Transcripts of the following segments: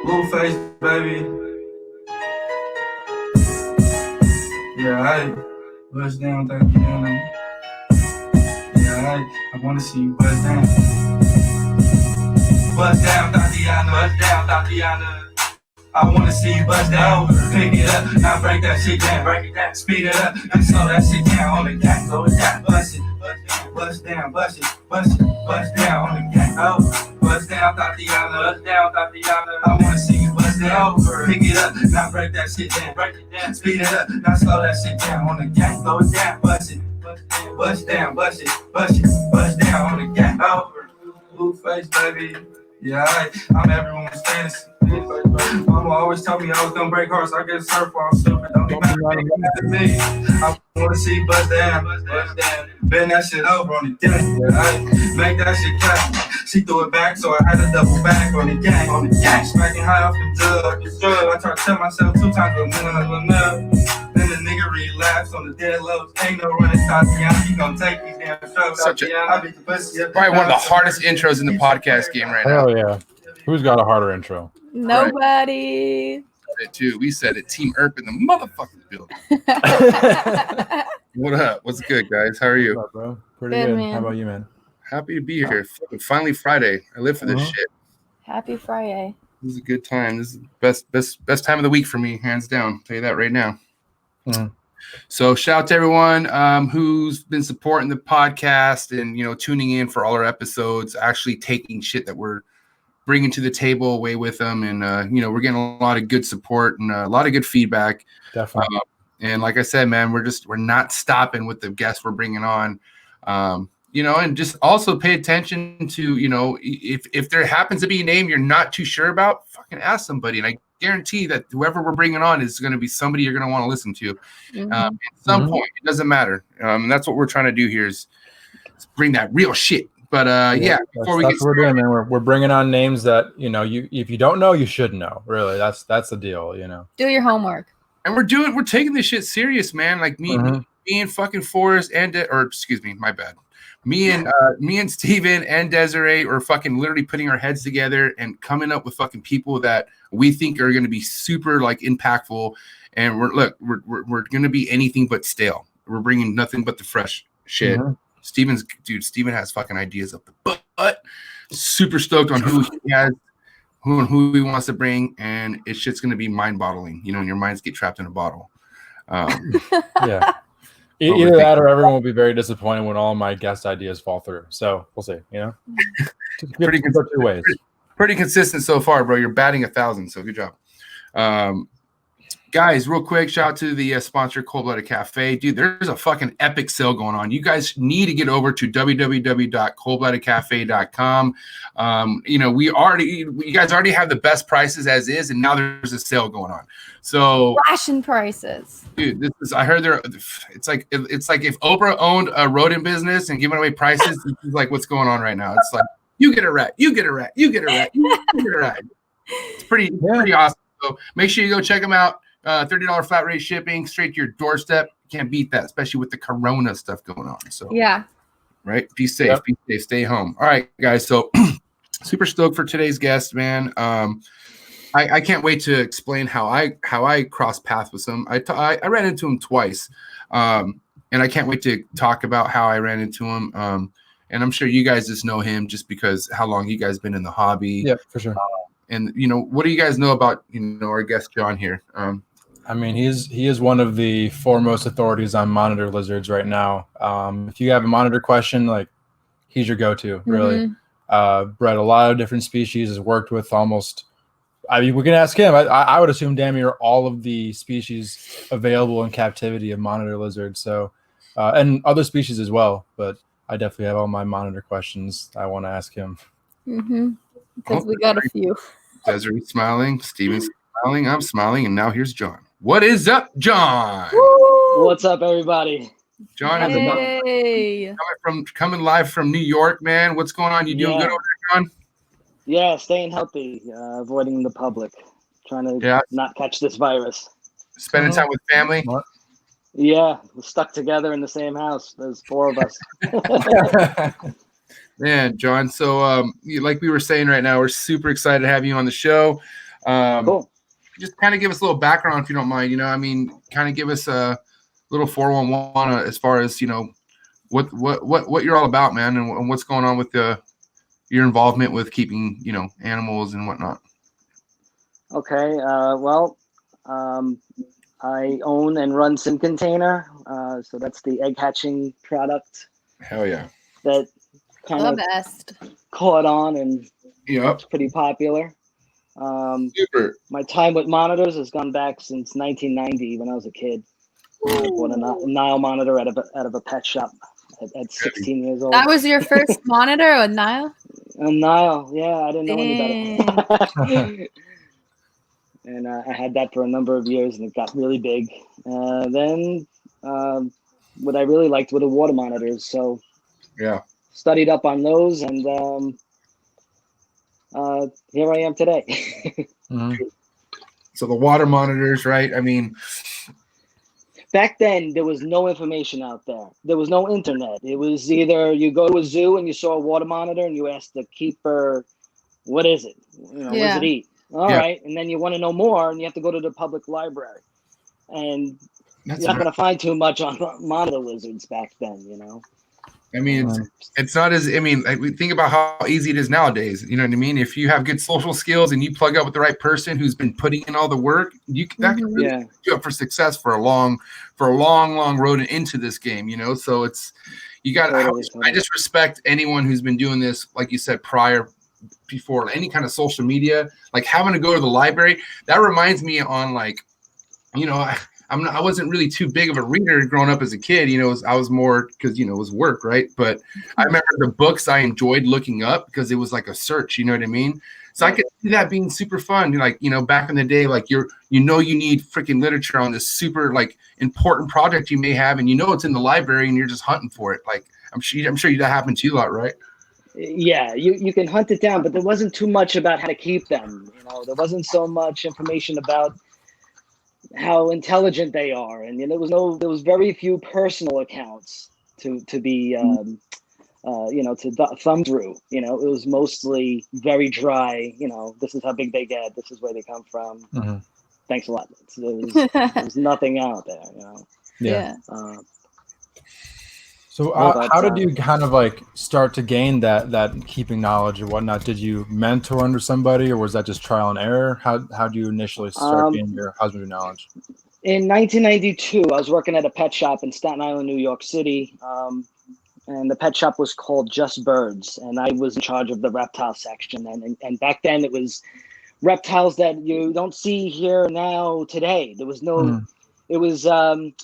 Blue face, baby. Yeah, I bust down, Tatiana. Yeah, I wanna see you bust down. Bust down, Tatiana. Bust down, Tatiana. I wanna see you bust down. Pick it up, now break that shit down. Break it down, speed it up, and slow that shit down on the gang. Slow it down, bust it, bust down, bust it, bust it, bust down on the gang. Oh, bust down, Tatiana. Bust down, Tatiana. I wanna see you bust down. Pick it up, now break that shit down. Break it down, speed it up, now slow that shit down on the gang. Slow it down, bust it, bust down, bust it, bust it, bust down on the gang. Oh, blue face, baby. Yeah, I'm everyone's fantasy. Mama always told me I was gonna break hearts. I guess her fault, stupid. Don't be mad at me. I wanna see you bust down, bust down. Bend that shit over on the gang. Make that shit clap. She threw it back, so I had to double back on the gang. On the gang, smacking high off the dub. I tried to tell myself 2 times, but no. Then the nigga relapsed on the dead lows. Ain't no running, Tatiana. You gonna take these damn shows. Probably one of the hardest intros in the podcast game right now. Oh yeah. Who's got a harder intro? Nobody. It too. We said it. Team ERP in the motherfucking building. What up? What's good, guys? How are you? What's up, bro? Pretty good. Man. How about you, man? Happy to be here. Finally Friday. I live for this shit. Happy Friday. This is a good time. This is the best time of the week for me, hands down. I'll tell you that right now. So shout out to everyone who's been supporting the podcast and tuning in for all our episodes, actually taking shit that we're bringing to the table away with them, and we're getting a lot of good support and a lot of good feedback. Definitely. And like I said, man, we're not stopping with the guests we're bringing on. And just also pay attention to if there happens to be a name you're not too sure about, fucking ask somebody, and I guarantee that whoever we're bringing on is going to be somebody you're going to want to listen to at some point. It doesn't matter. That's what we're trying to do here is bring that real shit. But before that's what we're doing, man. We're bringing on names that you if you don't know, you should know. Really, that's the deal. Do your homework. And we're taking this shit serious, man. Like me and fucking Forrest my bad. Me and Steven and Desiree are fucking literally putting our heads together and coming up with fucking people that we think are going to be super like impactful. And we're going to be anything but stale. We're bringing nothing but the fresh shit. Steven has fucking ideas up the butt. Super stoked on who he has, who he wants to bring, and it's shit's gonna be mind-boggling. And your minds get trapped in a bottle. Yeah. Either that, or everyone will be very disappointed when all my guest ideas fall through. So we'll see. Pretty consistent so far, bro. You're batting 1,000, so good job. Guys, real quick, shout out to the sponsor, Cold Blooded Cafe. Dude, there's a fucking epic sale going on. You guys need to get over to www.coldbloodedcafe.com. You guys already have the best prices as is, and now there's a sale going on. So Ration prices. Dude, I heard it's like if Oprah owned a rodent business and giving away prices, this is like what's going on right now. It's like you get a rat, you get a rat, you get a rat, you get a rat. It's pretty awesome. So make sure you go check them out. $30 flat rate shipping straight to your doorstep. Can't beat that, especially with the Corona stuff going on. So yeah, right. Be safe. Be safe. Stay home. All right, guys. So super stoked for today's guest, man. I can't wait to explain how I crossed paths with him. I ran into him twice, and I can't wait to talk about how I ran into him. And I'm sure you guys just know him just because how long you guys been in the hobby. Yeah, for sure. And what do you guys know about our guest John here? I mean, he is one of the foremost authorities on monitor lizards right now. If you have a monitor question, like he's your go-to, really. Bred a lot of different species, has worked with almost. I mean, we can ask him. I would assume damn near all of the species available in captivity of monitor lizards. So, and other species as well. But I definitely have all my monitor questions I want to ask him. Because we got a few. Desiree smiling, Steven's smiling, I'm smiling, and now here's John. What is up, John? Woo! What's up, everybody? John is coming live from New York, man. What's going on? You doing good over there, John? Yeah, staying healthy, avoiding the public, trying to not catch this virus. Spending time with family? Yeah, we're stuck together in the same house. There's 4 of us. Man, John, so like we were saying right now, we're super excited to have you on the show. Cool. Just kind of give us a little background if you don't mind. I mean, kind of give us a little 411 as far as what you're all about, man, and what's going on with your involvement with keeping animals and whatnot. Okay. Well, I own and run Sim Container, so that's the egg hatching product. Hell yeah! That kind of caught on and it's pretty popular. Super. My time with monitors has gone back since 1990 when I was a kid. I bought a Nile monitor out of a pet shop at 16 years old. That was your first monitor, a Nile? A Nile, yeah. I didn't know any better. And I had that for a number of years, and it got really big. Then what I really liked were the water monitors. So studied up on those, and here I am today. So the water monitors, right? I mean, back then there was no information out there. There was no internet. It was either you go to a zoo and you saw a water monitor and you ask the keeper, "What is it? What does it eat?" All right, and then you want to know more, and you have to go to the public library, and you're not going to find too much on monitor lizards back then. I mean, it's not as, like, we think about how easy it is nowadays. You know what I mean? If you have good social skills and you plug up with the right person who's been putting in all the work, that can really set you up for success for a long road into this game. So it's, I just respect anyone who's been doing this, like you said, before any kind of social media, like having to go to the library. That reminds me on, like, I wasn't really too big of a reader growing up as a kid. I was more because it was work, right? But I remember the books I enjoyed looking up because it was like a search. You know what I mean? So I could see that being super fun. Like, back in the day, like you need freaking literature on this super like important project you may have, and it's in the library, and you're just hunting for it. Like I'm sure that happened to you a lot, right? Yeah, you can hunt it down, but there wasn't too much about how to keep them. There wasn't so much information about how intelligent they are, and there was very few personal accounts to be to thumb through. It was mostly very dry. This is how big they get, this is where they come from. Thanks a lot. There's nothing out there. So how did you kind of like start to gain that keeping knowledge or whatnot? Did you mentor under somebody, or was that just trial and error? How do you initially start gaining your husbandry knowledge? In 1992, I was working at a pet shop in Staten Island, New York City, and the pet shop was called Just Birds, and I was in charge of the reptile section. And back then, it was reptiles that you don't see here now today. There was no. It was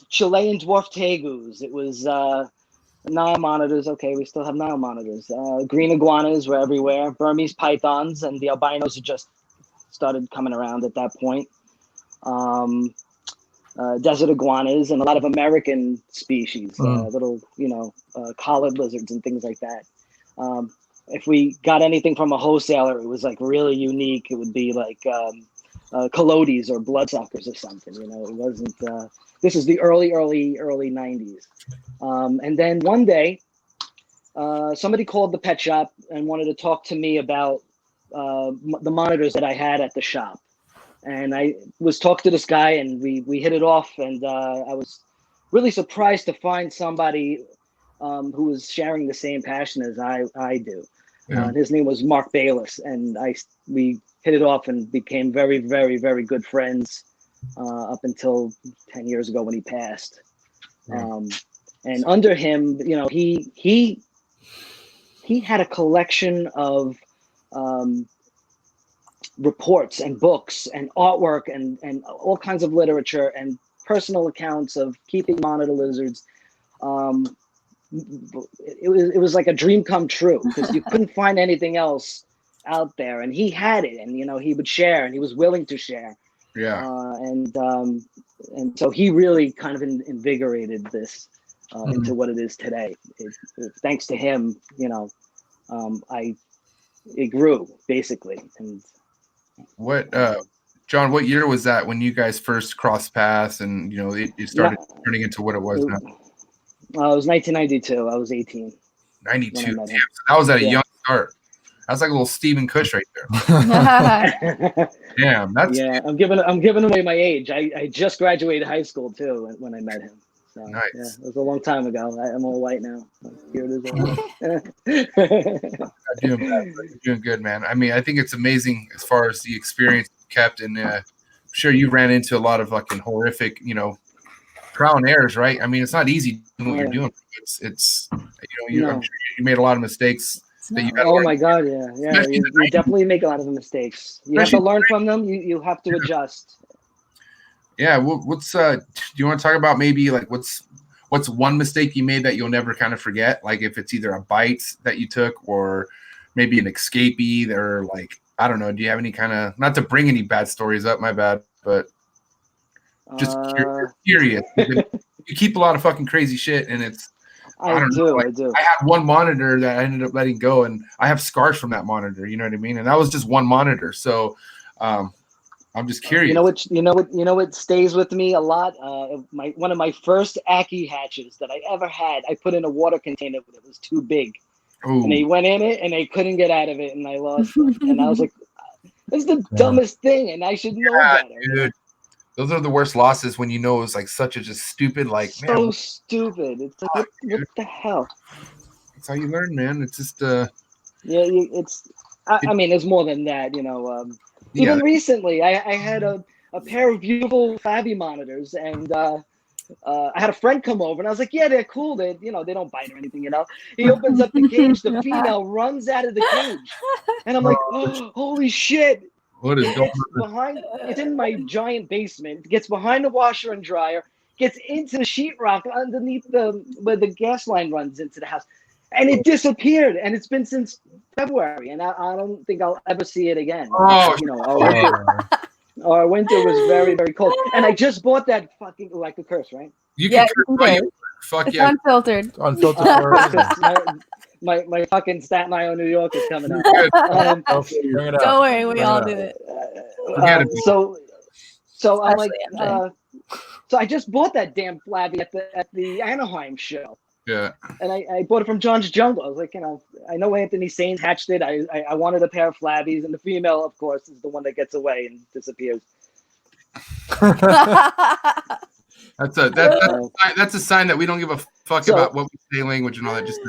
Chilean dwarf tegus. It was Nile monitors. Okay, we still have Nile monitors. Green iguanas were everywhere. Burmese pythons, and the albinos had just started coming around at that point. Desert iguanas and a lot of American species, little collared lizards and things like that. If we got anything from a wholesaler, it was like really unique. It would be like collodies or bloodsuckers or something. It wasn't. This is the early 90s. And then one day, somebody called the pet shop and wanted to talk to me about the monitors that I had at the shop. And I was talking to this guy, and we hit it off. And I was really surprised to find somebody who was sharing the same passion as I do. His name was Mark Bayless, and we hit it off and became very, very, very good friends up until 10 years ago when he passed. And under him, he had a collection of reports and books and artwork and all kinds of literature and personal accounts of keeping monitor lizards. It was like a dream come true because you couldn't find anything else out there, and he had it, and he would share, and he was willing to share. And so he really kind of invigorated this into what it is today. Thanks to him, it grew basically. And John, what year was that when you guys first crossed paths and it started turning into what it was now? It was 1992. I was 18. 92. Damn, so that was at a young start. That's like a little Stephen Kush right there. Damn, that's I'm giving away my age. I just graduated high school too when I met him. So nice. yeah, it was a long time ago. I'm all white now. Here it is. You're doing good, man. I mean, I think it's amazing as far as the experience you kept, and I'm sure you ran into a lot of fucking horrific, trial and errors, right? I mean, it's not easy doing what you're doing. It's I'm sure you made a lot of mistakes. That you oh my God, yeah. You definitely make a lot of mistakes. You have to learn from them. You have to adjust. Yeah, what's do you want to talk about maybe like what's one mistake you made that you'll never kind of forget? Like if it's either a bite that you took or maybe an escapee, or like I don't know. Do you have any kind of, not to bring any bad stories up, my bad, but just curious. You keep a lot of fucking crazy shit, and it's I do. I had one monitor that I ended up letting go, and I have scars from that monitor. You know what I mean? And that was just one monitor. So I'm just curious. You know what stays with me a lot. One of my first Ackie hatches that I ever had, I put in a water container, but it was too big. Ooh. And they went in it, and they couldn't get out of it, and I lost it. And I was like, "This is the dumbest thing, and I should know better." Dude. Those are the worst losses when you know it was like such a just stupid, like so stupid. It's like what the hell? That's how you learn, man. It's just I mean, there's more than that, Even recently, I had a pair of beautiful Flabby monitors, and I had a friend come over, and I was like, "Yeah, they're cool. They don't bite or anything, He opens up the cage, the female runs out of the cage, and I'm like, "Oh, holy shit!" What is going on? It's in my giant basement. It gets behind the washer and dryer, gets into the sheetrock underneath where the gas line runs into the house, and it disappeared. And it's been since February, and I don't think I'll ever see it again. Oh, our winter was very, very cold, and I just bought that fucking like a curse, right? You can fuck it's yeah, unfiltered. My fucking Staten Island, New York is coming up. Don't worry, we all do it. So I'm like, so I just bought that damn Flabby at the Anaheim show. Yeah. And I bought it from John's Jungle. I was like, I know Anthony Sains hatched it. I wanted a pair of Flabbies, and the female, of course, is the one that gets away and disappears. That's a sign that we don't give a fuck about what we say, language, and all that. Just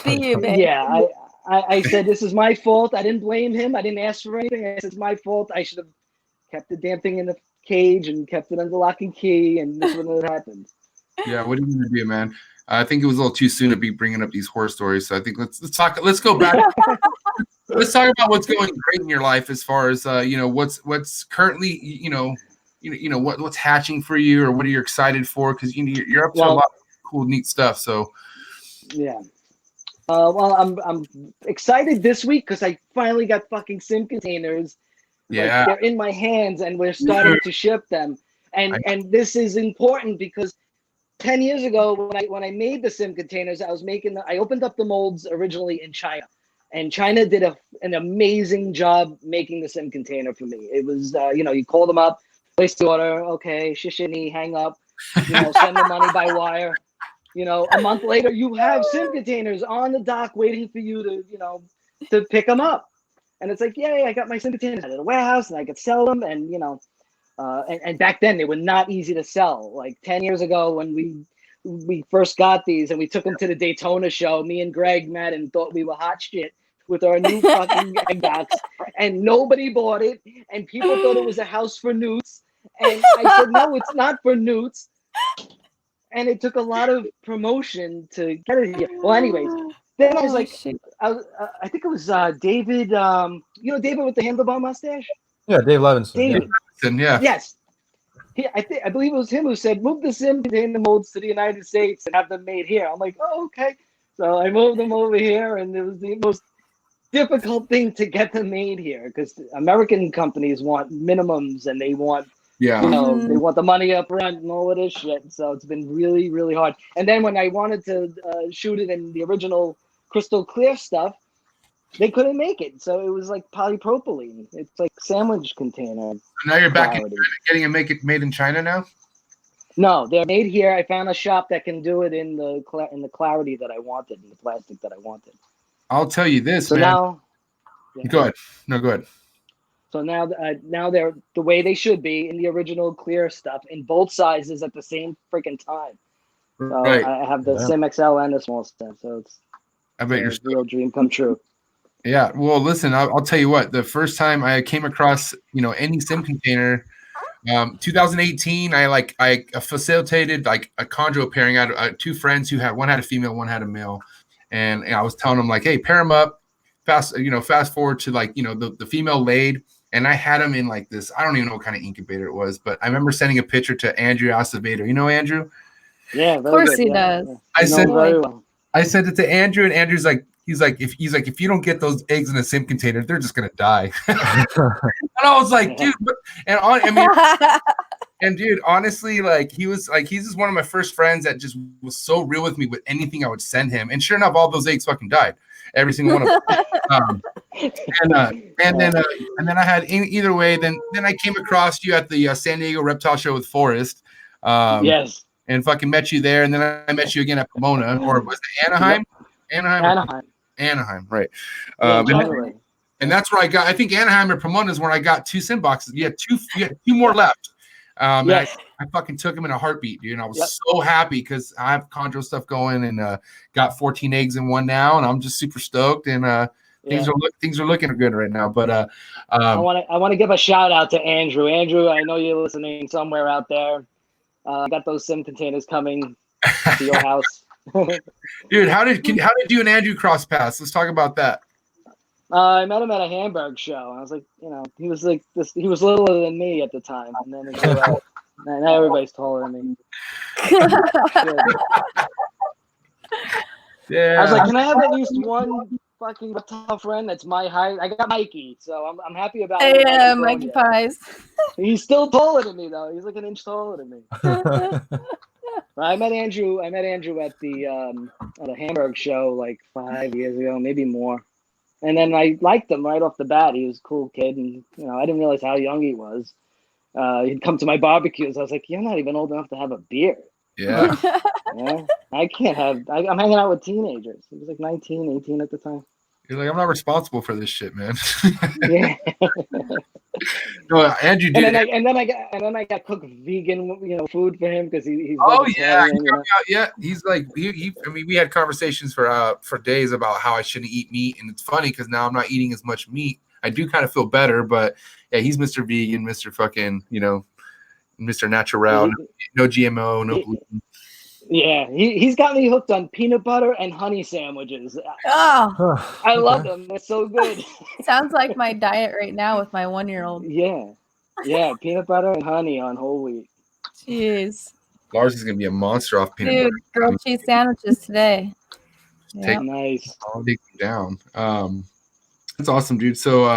yeah, I said this is my fault. I didn't blame him. I didn't ask for anything. I said it's my fault. I should have kept the damn thing in the cage and kept it under lock and key, and this would have happened. Yeah, what are you gonna do, man? I think it was a little too soon to be bringing up these horror stories. So I think let's talk. Let's go back. Let's talk about what's going great in your life, as far as what's currently what's hatching for you, or what are you excited for? Because you're up to a lot of cool, neat stuff. So yeah. Well, I'm excited this week because I finally got fucking SIM containers. Yeah, like, they're in my hands, and we're starting to ship them. And this is important because 10 years ago, when I made the SIM containers, I opened up the molds originally in China, and China did an amazing job making the SIM container for me. It was you call them up, place the order, okay, shishini, hang up, send the money by wire. A month later, you have SIM containers on the dock waiting for you to pick them up. And it's like, yay, I got my SIM containers out of the warehouse, and I could sell them. And, and back then they were not easy to sell. Like 10 years ago when we first got these and we took them to the Daytona show, me and Greg met and thought we were hot shit with our new fucking egg box. And nobody bought it. And people thought it was a house for newts. And I said, no, it's not for newts. And it took a lot of promotion to get it here. Well, anyways, then I was like, I think it was David, David with the handlebar mustache? Yeah, Dave Levinson. David. Yeah. Yes. I believe it was him who said, move the SIM container molds to the United States and have them made here. I'm like, oh, okay. So I moved them over here, and it was the most difficult thing to get them made here because American companies want minimums, and they want they want the money up front and all of this shit. So it's been really, really hard. And then when I wanted to shoot it in the original crystal clear stuff, they couldn't make it. So it was like polypropylene. It's like sandwich container. So now you're back in getting it made in China now? No, they're made here. I found a shop that can do it in the clarity that I wanted, in the plastic that I wanted. I'll tell you this, So man. now, Go ahead. No, go ahead. So now they're the way they should be in the original clear stuff in both sizes at the same freaking time. So Right. I have the Sim XL and the small Sim, so it's I bet a you're real dream come true. Yeah. Well, listen, I'll tell you what. The first time I came across, any sim container, 2018, I facilitated like a chondro pairing out of two friends who one had a female, one had a male, and I was telling them like, hey, pair them up. Fast forward to like the female laid, and I had them in like this. I don't even know what kind of incubator it was, but I remember sending a picture to Andrew ACEVEDO. You know Andrew? Yeah, of course he does. Yeah. I said very well. I sent it to Andrew, and Andrew's like, if you don't get those eggs in a sim container, they're just gonna die. And I was like, dude, and dude, honestly, like he's just one of my first friends that just was so real with me with anything I would send him. And sure enough, all those eggs fucking died, every single one of them. And then I had either way. Then I came across you at the San Diego Reptile Show with Forrest. Yes. And fucking met you there, and then I met you again at Pomona, or was it Anaheim? Anaheim, right? And that's where I got. I think Anaheim or Pomona is where I got 2 sim boxes. You had two more left. Yes. I fucking took them in a heartbeat, dude. And I was so happy because I have chondro stuff going, and got 14 eggs in one now, and I'm just super stoked. And things are looking good right now. But I want to give a shout out to Andrew. Andrew, I know you're listening somewhere out there. I got those sim containers coming to your house. Dude, how did you and Andrew cross paths? Let's talk about that. I met him at a Hamburg show. I was like, he was like this. He was littler than me at the time, and then it grew out. Now everybody's taller than me. Yeah. I was like, can I have at least one fucking reptile friend that's my height? I got Mikey, so I'm happy about it. Yeah, Mikey Pies. He's still taller than me though. He's like an inch taller than me. I met Andrew at the at a Hamburg show like 5 years ago, maybe more. And then I liked him right off the bat. He was a cool kid, and I didn't realize how young he was. He'd come to my barbecues. I was like, "You're not even old enough to have a beer." Yeah. I can't have. I'm hanging out with teenagers. He was like 19, 18 at the time. You're like, I'm not responsible for this shit, man. Yeah. No, Andrew did. And then I got cooked vegan, food for him because he's. Oh yeah, He's like he. I mean, we had conversations for days about how I shouldn't eat meat, and it's funny because now I'm not eating as much meat. I do kind of feel better, but yeah, he's Mr. Vegan, Mr. Fucking, Mr. Natural, no GMO, no gluten. Yeah, he's got me hooked on peanut butter and honey sandwiches. Oh, I love them. They're so good. Sounds like my diet right now with my 1-year-old. Yeah, peanut butter and honey on whole wheat. Jeez. Lars is gonna be a monster off peanut butter. Dude, grilled cheese sandwiches today. Nice. I'll take them down. That's awesome, dude. So,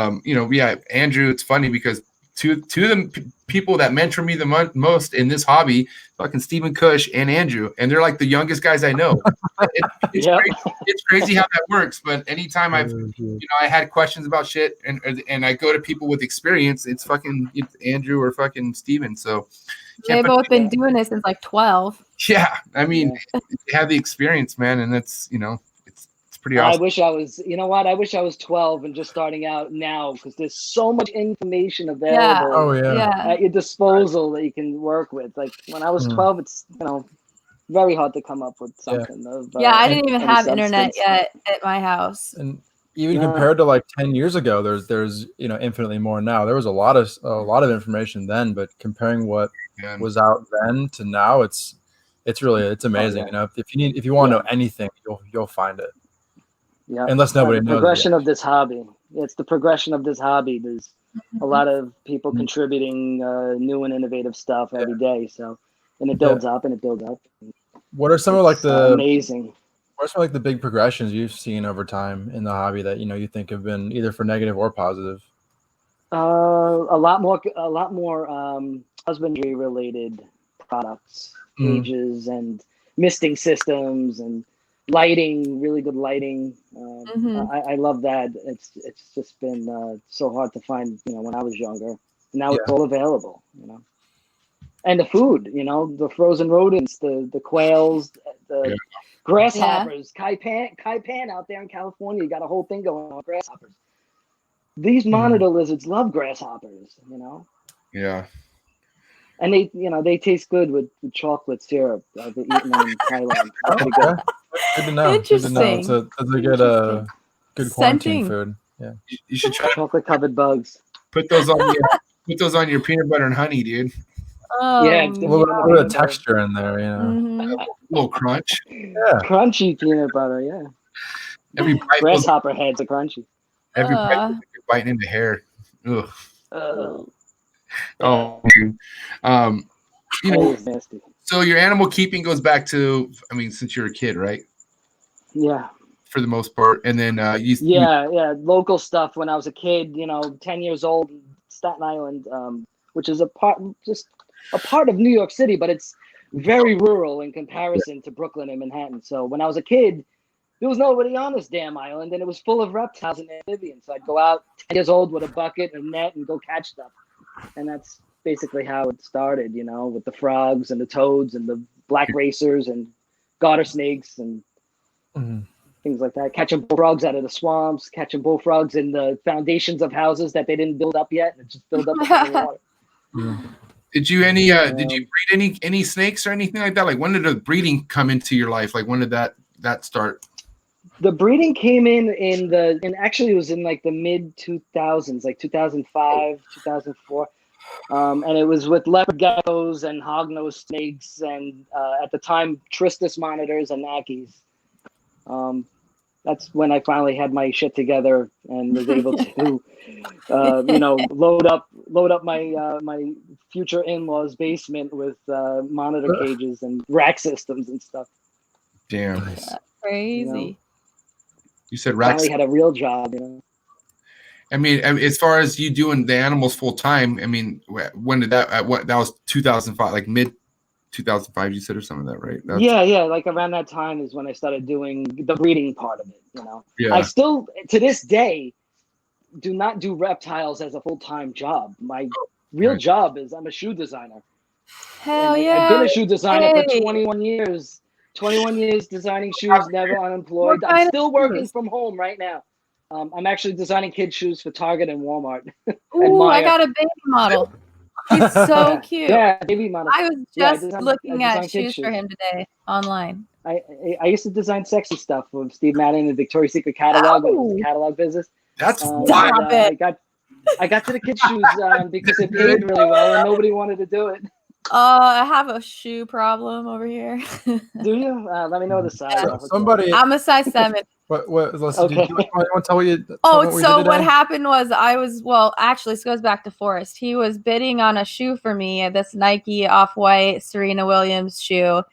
Andrew, it's funny because two of the people that mentor me the most in this hobby, fucking Stephen KUSH and Andrew, and they're like the youngest guys I know. It's crazy how that works. But anytime I had questions about shit, and I go to people with experience, it's Andrew or fucking Stephen. So they've both been doing this since like 12. Yeah, I mean, they have the experience, man, and it's pretty awesome. I wish I was, I wish I was 12 and just starting out now because there's so much information available at your disposal that you can work with. Like when I was 12, it's, very hard to come up with something. I didn't even have internet yet at my house. And even compared to like 10 years ago, there's infinitely more now. There was a lot of information then, but comparing what was out then to now, it's amazing. If you want to know anything, you'll find it. Yeah, unless nobody knows. Progression of this hobby. It's the progression of this hobby. There's a lot of people contributing new and innovative stuff every day. So, and it builds up and it builds up. What are some of amazing? What are some of the big progressions you've seen over time in the hobby that you think have been either for negative or positive? A lot more husbandry related products, cages and misting systems and lighting, really good lighting. I love that. It's just been so hard to find, when I was younger. Now it's all available, And the food, the frozen rodents, the quails, the Grasshoppers, Kaipan out there in California, you got a whole thing going on with grasshoppers. These monitor lizards love grasshoppers, you know? Yeah. And they taste good with chocolate syrup. I've been eating them in Thailand. They're pretty good. Good to know. Interesting. Good to know. It's a good quarantine food. Yeah. You should try Chocolate covered bugs. put those on your peanut butter and honey, dude. Oh, Yeah, A little bit of texture in there, you know. mhm. A little crunch. Yeah. Crunchy peanut butter, yeah. Every bite was, Grasshopper heads are crunchy. every bite was like you're biting into hair. Ugh. Oh, dude. You know, That is nasty. so your animal keeping goes back to, I mean, since you're a kid, right? Yeah. For the most part, and then Yeah, local stuff when I was a kid, 10 years old in Staten Island, which is a part of New York City, but it's very rural in comparison to Brooklyn and Manhattan. So when I was a kid, there was nobody on this damn island, and it was full of reptiles and amphibians. So I'd go out 10 years old with a bucket and a net and go catch stuff. And that's basically how it started, with the frogs and the toads and the black racers and garter snakes and things like that. Catching bullfrogs out of the swamps, catching bullfrogs in the foundations of houses that they didn't build up yet, and it just filled up with water. Yeah. Did you breed any snakes or anything like that? Like, when did the breeding come into your life? Like, when did that start? The breeding came in actually it was in like the mid 2000s, like 2005, 2004. And it was with leopard geckos and hognose snakes and at the time tristis monitors and Nackies. That's when I finally had my shit together and was able to load up my future in-laws basement with monitor cages and rack systems and stuff. Damn. That's crazy. You said Finally racks. had a real job, I mean, as far as you doing the animals full time, I mean, when did that? That was 2005, like mid 2005. You said or something like that, right? Yeah. Like around that time is when I started doing the breeding part of it. Yeah. I still, to this day, do not do reptiles as a full-time job. My real job is I'm a shoe designer. Hell And yeah. I've been a shoe designer for Hey. 21 years. 21 years designing shoes, never unemployed. What I'm kind still of working shoes? from home right now. I'm actually designing kids' shoes for Target and Walmart. Ooh, I Maya. got a baby model. He's so cute. Yeah, baby model. I was Yeah, I just design- looking I at design kids' shoes for shoes. him today online. I used to design sexy stuff with Steve Madden and Victoria's Secret catalog when it was a catalog business. That's Stop wild. it. I got to the kids' shoes because it paid really well and nobody wanted to do it. I have a shoe problem over here. Do you? Let me know the size. Yeah. I'll hook you up. Somebody. I'm a size 7. What? Listen, Okay. do you want to tell what you? So what happened was actually this goes back to Forrest. He was bidding on a shoe for me, this Nike Off-White Serena Williams shoe.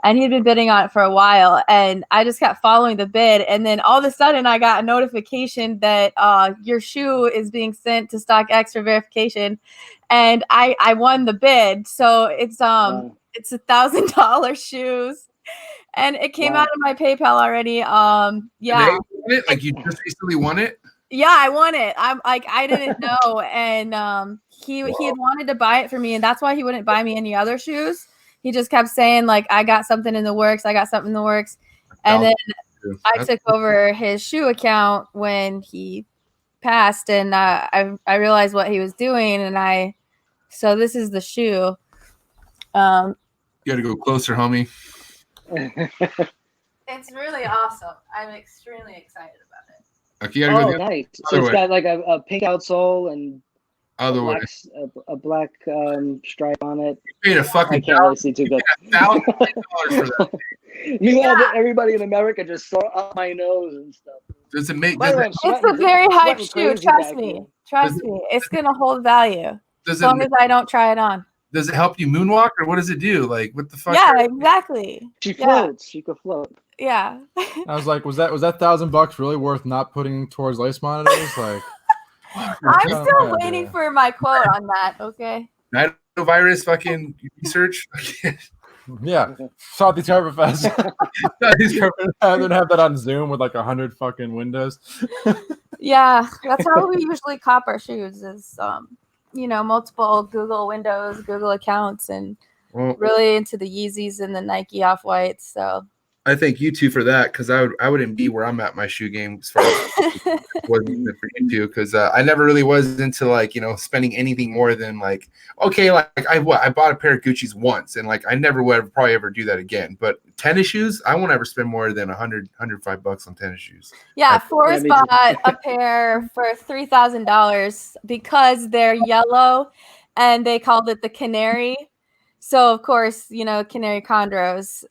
And he'd been bidding on it for a while, and I just kept following the bid. And then all of a sudden, I got a notification that your shoe is being sent to StockX for verification, and I won the bid. So it's $1,000 shoes, and it came out of my PayPal already. Yeah. They won it? Like, you just recently won it? Yeah, I won it. I'm like, I didn't know, and he had wanted to buy it for me, and that's why he wouldn't buy me any other shoes. He just kept saying, like, I got something in the works. And then I took over his shoe account when he passed, and I realized what he was doing, and so this is the shoe. You got to go closer, homie. It's really awesome. I'm extremely excited about it. Okay, you got to go Nice. So it's got like a pink outsole and other way. a black stripe on it. You paid a I fucking can't really see too good. $1,000 for that. Meanwhile, everybody in America just saw up my nose and stuff. Does it make? By the way, I'm It's sweating- a very I'm hype sweating shoe. crazy Trust back me. here. Trust me. It's going to hold value Does as long it? as I don't try it on. Does it help you moonwalk, or what does it do? Like, what the fuck? Yeah, exactly. She floats. She could float. Yeah. I was like, was that $1,000 really worth not putting towards lace monitors? Like, I'm still waiting for my quote on that. Okay. Nitovirus fucking research. yeah, saw these carpet fest. I didn't have that on Zoom with like 100 fucking windows. Yeah, that's how we usually cop our shoes. Is multiple Google windows, Google accounts, and Well, really into the Yeezys and the Nike Off-Whites. So I thank you two for that, because I wouldn't be where I'm at my shoe game as far as wasn't for you two, because I never really was into like, you know, spending anything more than like, okay, like I bought a pair of Gucci's once, and like I never would probably ever do that again. But tennis shoes, I won't ever spend more than $105 on tennis shoes. Yeah, Forrest bought a pair for $3,000 because they're yellow, and they called it the Canary. So of course, you know, Canary Chondros.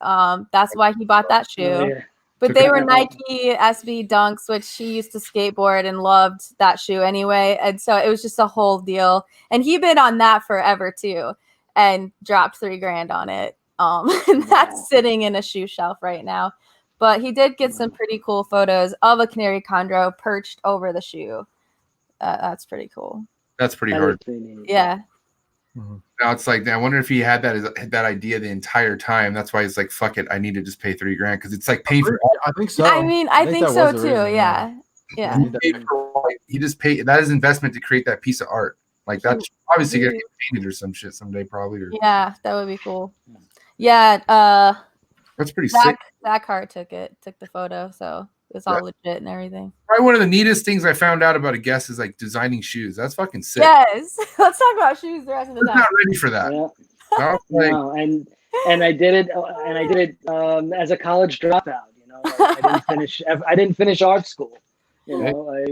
That's why he bought that shoe. Oh, yeah. But they were Nike SB Dunks, which he used to skateboard and loved that shoe anyway. And so it was just a whole deal. And he been on that forever too, and dropped $3,000 on it. And that's sitting in a shoe shelf right now. But he did get some pretty cool photos of a Canary Chondro perched over the shoe. That's pretty cool. That's pretty hard. Yeah. Mm-hmm. Now it's like, I wonder if he had that idea the entire time. That's why he's like, fuck it, I need to just pay $3,000, because it's like paying for. I think so. I mean, I think so too. Yeah. Yeah. He just paid. That is investment to create that piece of art. Like that's obviously gonna get painted or some shit someday, probably. Or, yeah, that would be cool. Yeah. That's pretty sick. Zach Hart took the photo, so it's all legit and everything. Probably one of the neatest things I found out about a guest is like designing shoes. That's fucking sick. Yes, let's talk about shoes the rest of the time. I'm not ready for that. Yeah. No, and I did it as a college dropout. You know, I didn't finish art school. You know,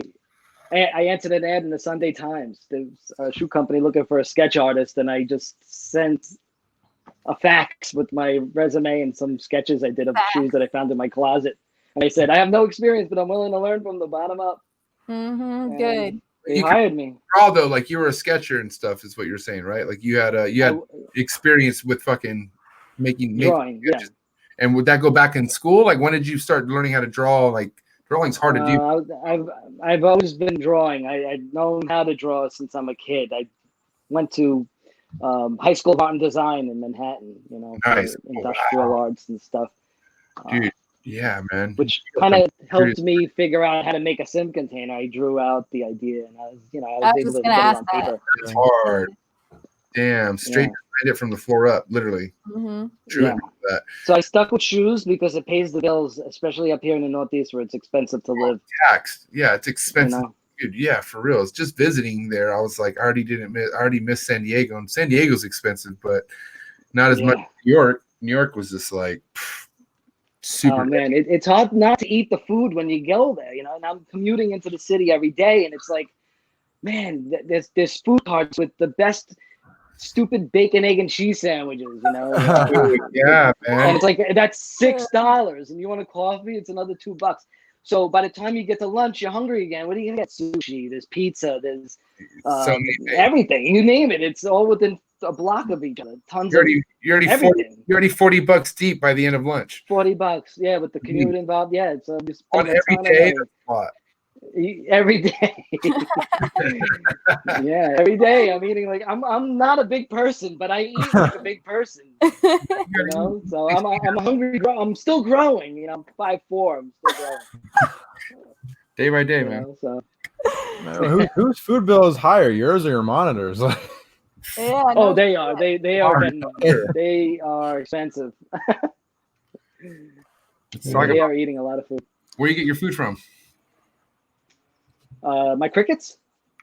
I answered an ad in the Sunday Times. There's a shoe company looking for a sketch artist, and I just sent a fax with my resume and some sketches I did of shoes that I found in my closet. And I said, I have no experience, but I'm willing to learn from the bottom up. Mm-hmm, good. They hired me. Although, like, you were a sketcher and stuff, is what you're saying, right? Like, you had experience with fucking making drawing. Yeah. And would that go back in school? Like, when did you start learning how to draw? Like, drawing's hard to do. I've always been drawing. I've known how to draw since I'm a kid. I went to high school of art and design in Manhattan. You know, nice. Industrial arts and stuff. Dude. Yeah, man. Which kind of helped me figure out how to make a sim container. I drew out the idea, and I was able to get it on paper. It's hard. Damn, straight it from the floor up, literally. Mm-hmm. True. That. So I stuck with shoes because it pays the bills, especially up here in the Northeast where it's expensive to live. Taxed. Yeah, it's expensive. You know? Dude, yeah, for real. It's just visiting there. I was like, I already missed San Diego, and San Diego's expensive, but not as much as New York. New York was just like. Super. Oh man, it's hard not to eat the food when you go there, you know. And I'm commuting into the city every day, and it's like, man, there's food carts with the best stupid bacon, egg, and cheese sandwiches, you know. Yeah, man. And it's like that's $6, and you want a coffee, it's another $2. So by the time you get to lunch, you're hungry again. What are you gonna get? Sushi. There's pizza. There's everything. You name it. It's all within a block of each other. You're already $40 deep by the end of lunch. $40, yeah, with the commute involved. Yeah, so just on every day. Every day. Yeah, every day I'm eating like I'm not a big person, but I eat like a big person. You know, so I'm hungry. I'm still growing. You know, I'm 5'4". I'm still growing. Day by day, man. So. Man, whose food bill is higher, yours or your monitors? Yeah, oh, they are. They are expensive. They are eating a lot of food. Where do you get your food from? My crickets.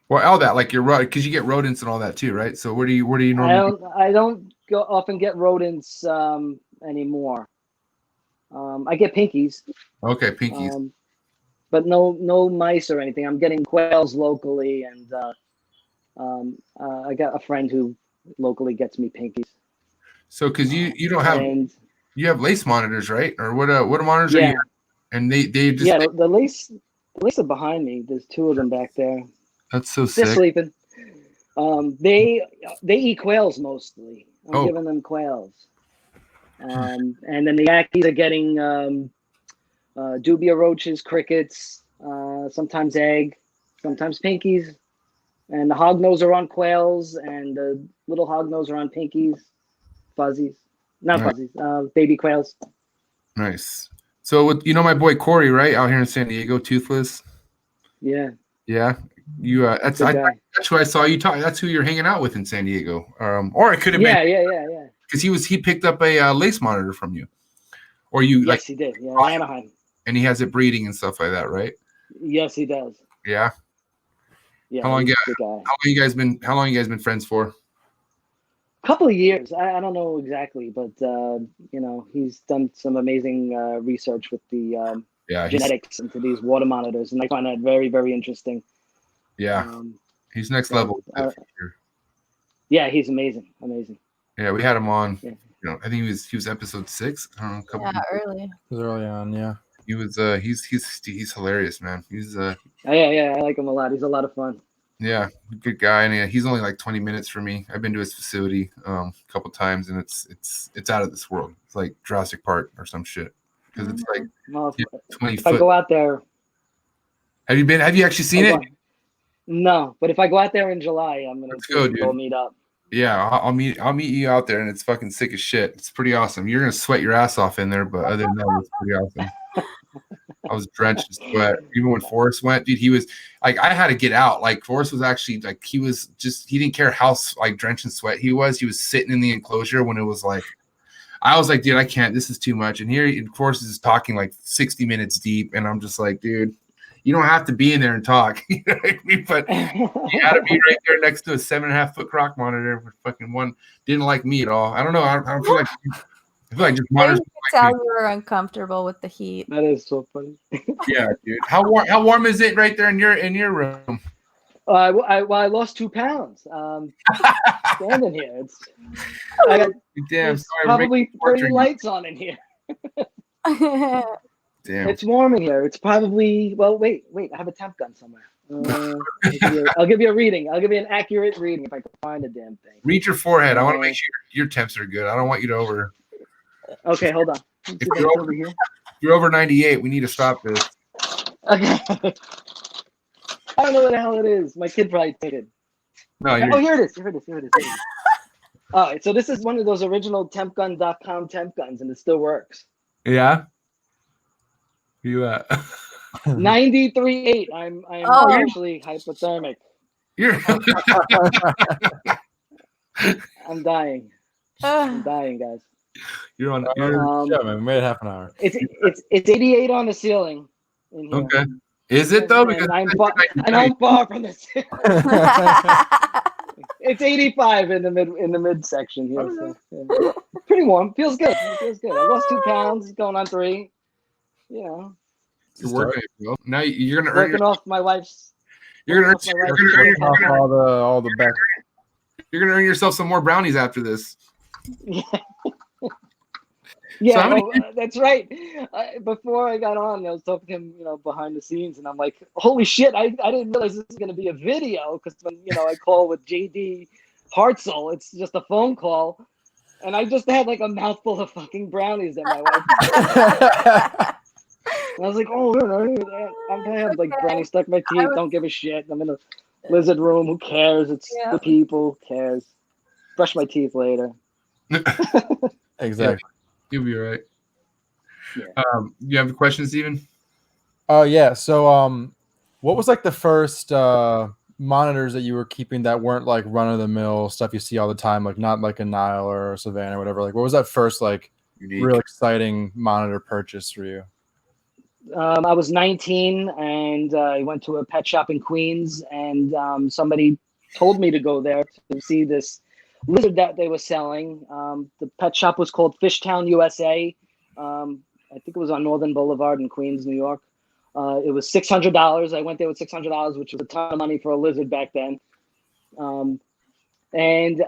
Well, all that, like your because you get rodents and all that too, right? So where do you normally? I don't often get rodents anymore. I get pinkies. Okay, pinkies. But no mice or anything. I'm getting quails locally, and I got a friend who locally gets me pinkies. So, because you don't have you have lace monitors, right? Or what monitors are you? And they just the lace are behind me. There's 2 of them back there. That's so sick. They're sleeping. They eat quails mostly. I'm giving them quails. And then the Yankees are getting dubia roaches, crickets, sometimes egg, sometimes pinkies. And the hognose are on quails, and the little hognose are on pinkies, fuzzies. Not fuzzies, baby quails. Nice. So with my boy Corey, right, out here in San Diego, Toothless. Yeah. Yeah. You that's who I saw you talk. That's who you're hanging out with in San Diego. Or it could have been. Yeah. Because he picked up a lace monitor from you. Or you Yes, like? he did. Yeah, in Anaheim. And he has it breeding and stuff like that, right? Yes, he does. Yeah. Yeah. How long he's a good guy. How long you guys been friends for? Couple of years. I don't know exactly, but you know, he's done some amazing research with the genetics into these water monitors, and I find that very, very interesting. Yeah, he's next level. Yeah, he's amazing. Amazing. Yeah, we had him on. Yeah. You know, I think he was episode 6. I don't know, early. It was early on, yeah. He was he's hilarious, man. He's yeah, I like him a lot. He's a lot of fun. Yeah, good guy, and he's only like 20 minutes from me. I've been to his facility a couple times, and it's out of this world. It's like Jurassic Park or some shit, because it's like 20 if foot. I go out there, Have you actually seen it? No, but if I go out there in July, I'm gonna go meet up. Yeah, I'll meet you out there, and it's fucking sick as shit. It's pretty awesome. You're gonna sweat your ass off in there, but other than that, it's pretty awesome. I was drenched in sweat. Even when Forrest went, dude, he was like, I had to get out. Like Forrest was actually like, he didn't care how like drenched in sweat he was. He was sitting in the enclosure when it was like, I was like, dude, I can't. This is too much. And here, Forrest is talking like 60 minutes deep, and I'm just like, dude, you don't have to be in there and talk. You know what I mean? But you had to be right there next to a 7.5 foot croc monitor with fucking one. Didn't like me at all. I don't know. I don't feel like. I feel like just monitors. Tell you were uncomfortable with the heat. That is so funny. Yeah, dude. How warm is it right there in your room? I lost 2 pounds. Standing here, there's probably 30 lights on in here. Damn. It's warm in here. It's probably wait. I have a temp gun somewhere. I'll give you a reading. I'll give you an accurate reading if I can find a damn thing. Read your forehead. I want to make sure your temps are good. I don't want you to over. Okay, hold on. If you're over 98, we need to stop this. Okay. I don't know what the hell it is. My kid probably took it. No, here it is. Here it is. All right, so this is one of those original tempgun.com temp guns, and it still works. Yeah. Where you at? 93.8. I'm actually hypothermic. I'm dying. I'm dying, guys. You're on. Yeah, man, we made it half an hour. It's 88 on the ceiling. In here. Okay. Is it though? And I'm far from the ceiling. It's 85 in the midsection here. So, yeah. Pretty warm. Feels good. I lost 2 pounds. Going on 3. You know. You're working it, bro. Now you're gonna earn off my wife's. You're gonna earn all the best. You're gonna earn yourself some more brownies after this. Yeah, that's right. Before I got on, I was talking to him, behind the scenes, and I'm like, "Holy shit! I didn't realize this was going to be a video because when I call with JD Hartzell, it's just a phone call, and I just had like a mouthful of fucking brownies that my wife. And I was like, "Oh, I'm gonna have like brownies stuck in my teeth. Don't give a shit. I'm in a lizard room. Who cares? It's the people. Who cares? Brush my teeth later." Exactly. You'll be right. Yeah. You have a question, Steven? Oh yeah. So what was like the first monitors that you were keeping that weren't like run of the mill stuff you see all the time, like not like a Nile or a Savannah or whatever? Like what was that first like real exciting monitor purchase for you? I was 19 and I went to a pet shop in Queens, and somebody told me to go there to see this lizard that they were selling. The pet shop was called Fishtown USA. I think it was on Northern Boulevard in Queens, New York. It was $600. I went there with $600, which was a ton of money for a lizard back then. And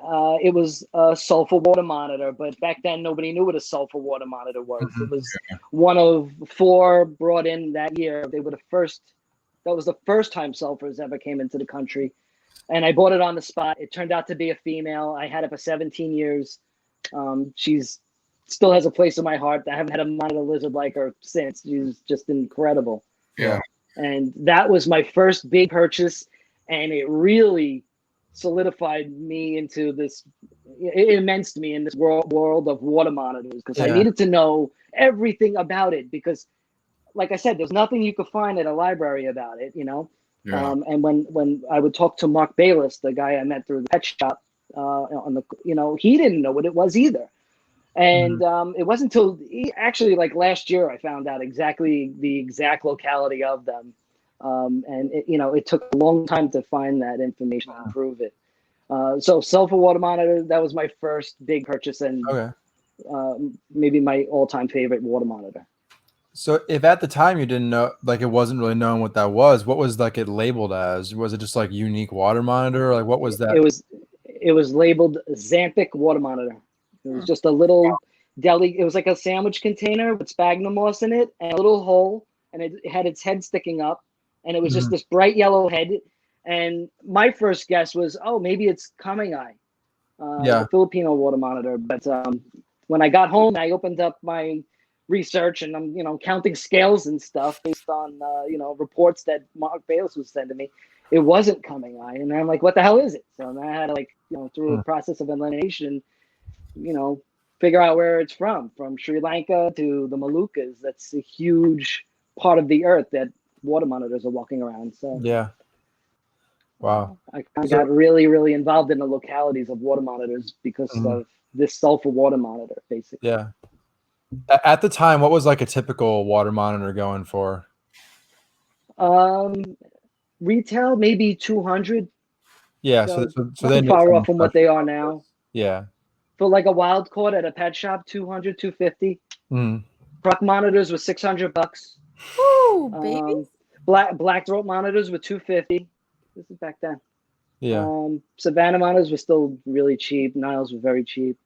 it was a sulfur water monitor, but back then nobody knew what a sulfur water monitor was. Mm-hmm. It was one of 4 brought in that year. They were that was the first time sulfurs ever came into the country. And I bought it on the spot. It turned out to be a female. I had it for 17 years. She's still has a place in my heart. I haven't had a monitor lizard like her since. She's just incredible. Yeah. And that was my first big purchase. And it really solidified me into this. It immersed me in this world of water monitors because I needed to know everything about it. Because, like I said, there's nothing you could find at a library about it, Yeah. And when I would talk to Mark Bayless, the guy I met through the pet shop, he didn't know what it was either. And it wasn't until actually like last year I found out exactly the exact locality of them. And it took a long time to find that information and prove it. So sulfur water monitor, that was my first big purchase, and maybe my all-time favorite water monitor. So if at the time you didn't know, like it wasn't really known what that was, what was like it labeled as? Was it just like unique water monitor? Or like what was that? It was labeled Xanthic water monitor. It was just a little deli. It was like a sandwich container with sphagnum moss in it and a little hole, and it had its head sticking up, and it was just this bright yellow head. And my first guess was, oh, maybe it's KESZEY, the Filipino water monitor. But when I got home, I opened up my research, and I'm counting scales and stuff based on reports that Mark Bayless was sending me. It wasn't KESZEY, and I'm like, what the hell is it? So then I had to through a process of elimination, figure out where it's from Sri Lanka to the Moluccas. That's a huge part of the earth that water monitors are walking around. So wow. I got really, really involved in the localities of water monitors because of this sulfur water monitor, basically. Yeah. At the time, what was like a typical water monitor going for? Retail, maybe 200. Yeah, so they far off from what they are now. Yeah. For like a wild caught at a pet shop, 200, 250. Truck monitors were $600. Ooh, babies. Black throat monitors were $250. This is back then. Yeah. Savannah monitors were still really cheap. Niles were very cheap.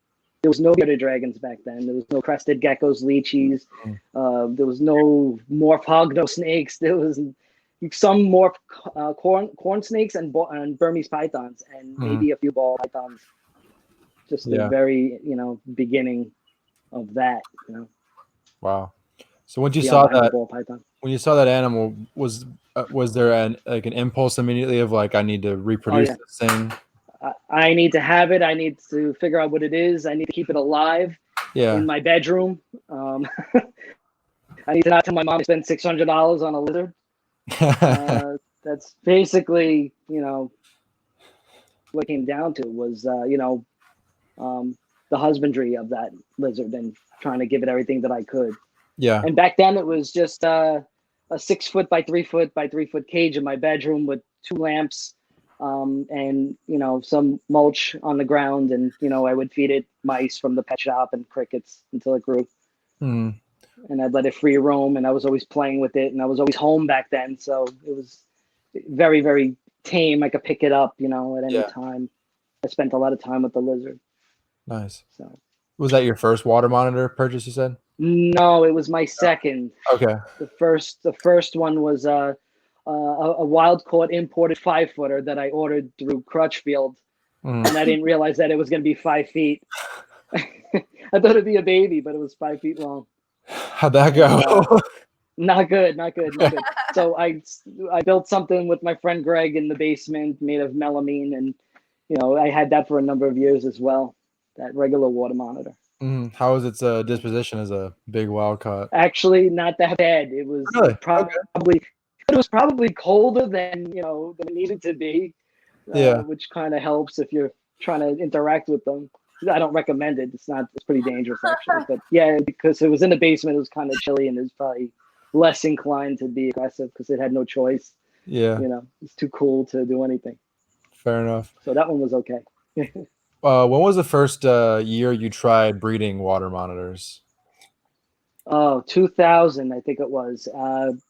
There was no bearded dragons back then. There was no crested geckos, lychees. There was no morph hognose snakes. There was some morph corn snakes and Burmese pythons, and maybe a few ball pythons. Just the very beginning of that. Wow. So when you saw that animal, was there an impulse immediately of like, I need to reproduce this thing? I need to have it. I need to figure out what it is. I need to keep it alive in my bedroom. I need to not tell my mom to spend $600 on a lizard. That's basically, what it came down to was, the husbandry of that lizard and trying to give it everything that I could. Yeah. And back then it was just a 6 foot by 3 foot by 3 foot cage in my bedroom with 2 lamps. And some mulch on the ground, and I would feed it mice from the pet shop and crickets until it grew. And I'd let it free roam, and I was always playing with it, and I was always home back then, so it was very, very tame. I could pick it up at any time. I spent a lot of time with the lizard. Nice. So was that your first water monitor purchase, you said? No, it was my second. Okay. The first one was a wild caught imported 5-footer that I ordered through Crutchfield, and I didn't realize that it was going to be 5 feet. I thought it'd be a baby, but it was 5 feet long. How'd that go? Not good. So I built something with my friend Greg in the basement made of melamine, and I had that for a number of years as well. That regular water monitor. How was its disposition as a big wild caught? Actually, not that bad. It was probably colder than than it needed to be. Which kind of helps if you're trying to interact with them. I don't recommend it. It's pretty dangerous actually. But yeah, because it was in the basement, it was kind of chilly, and it was probably less inclined to be aggressive because it had no choice. Yeah. It's too cool to do anything. Fair enough. So that one was okay. When was the first year you tried breeding water monitors? Oh, 2000, I think it was.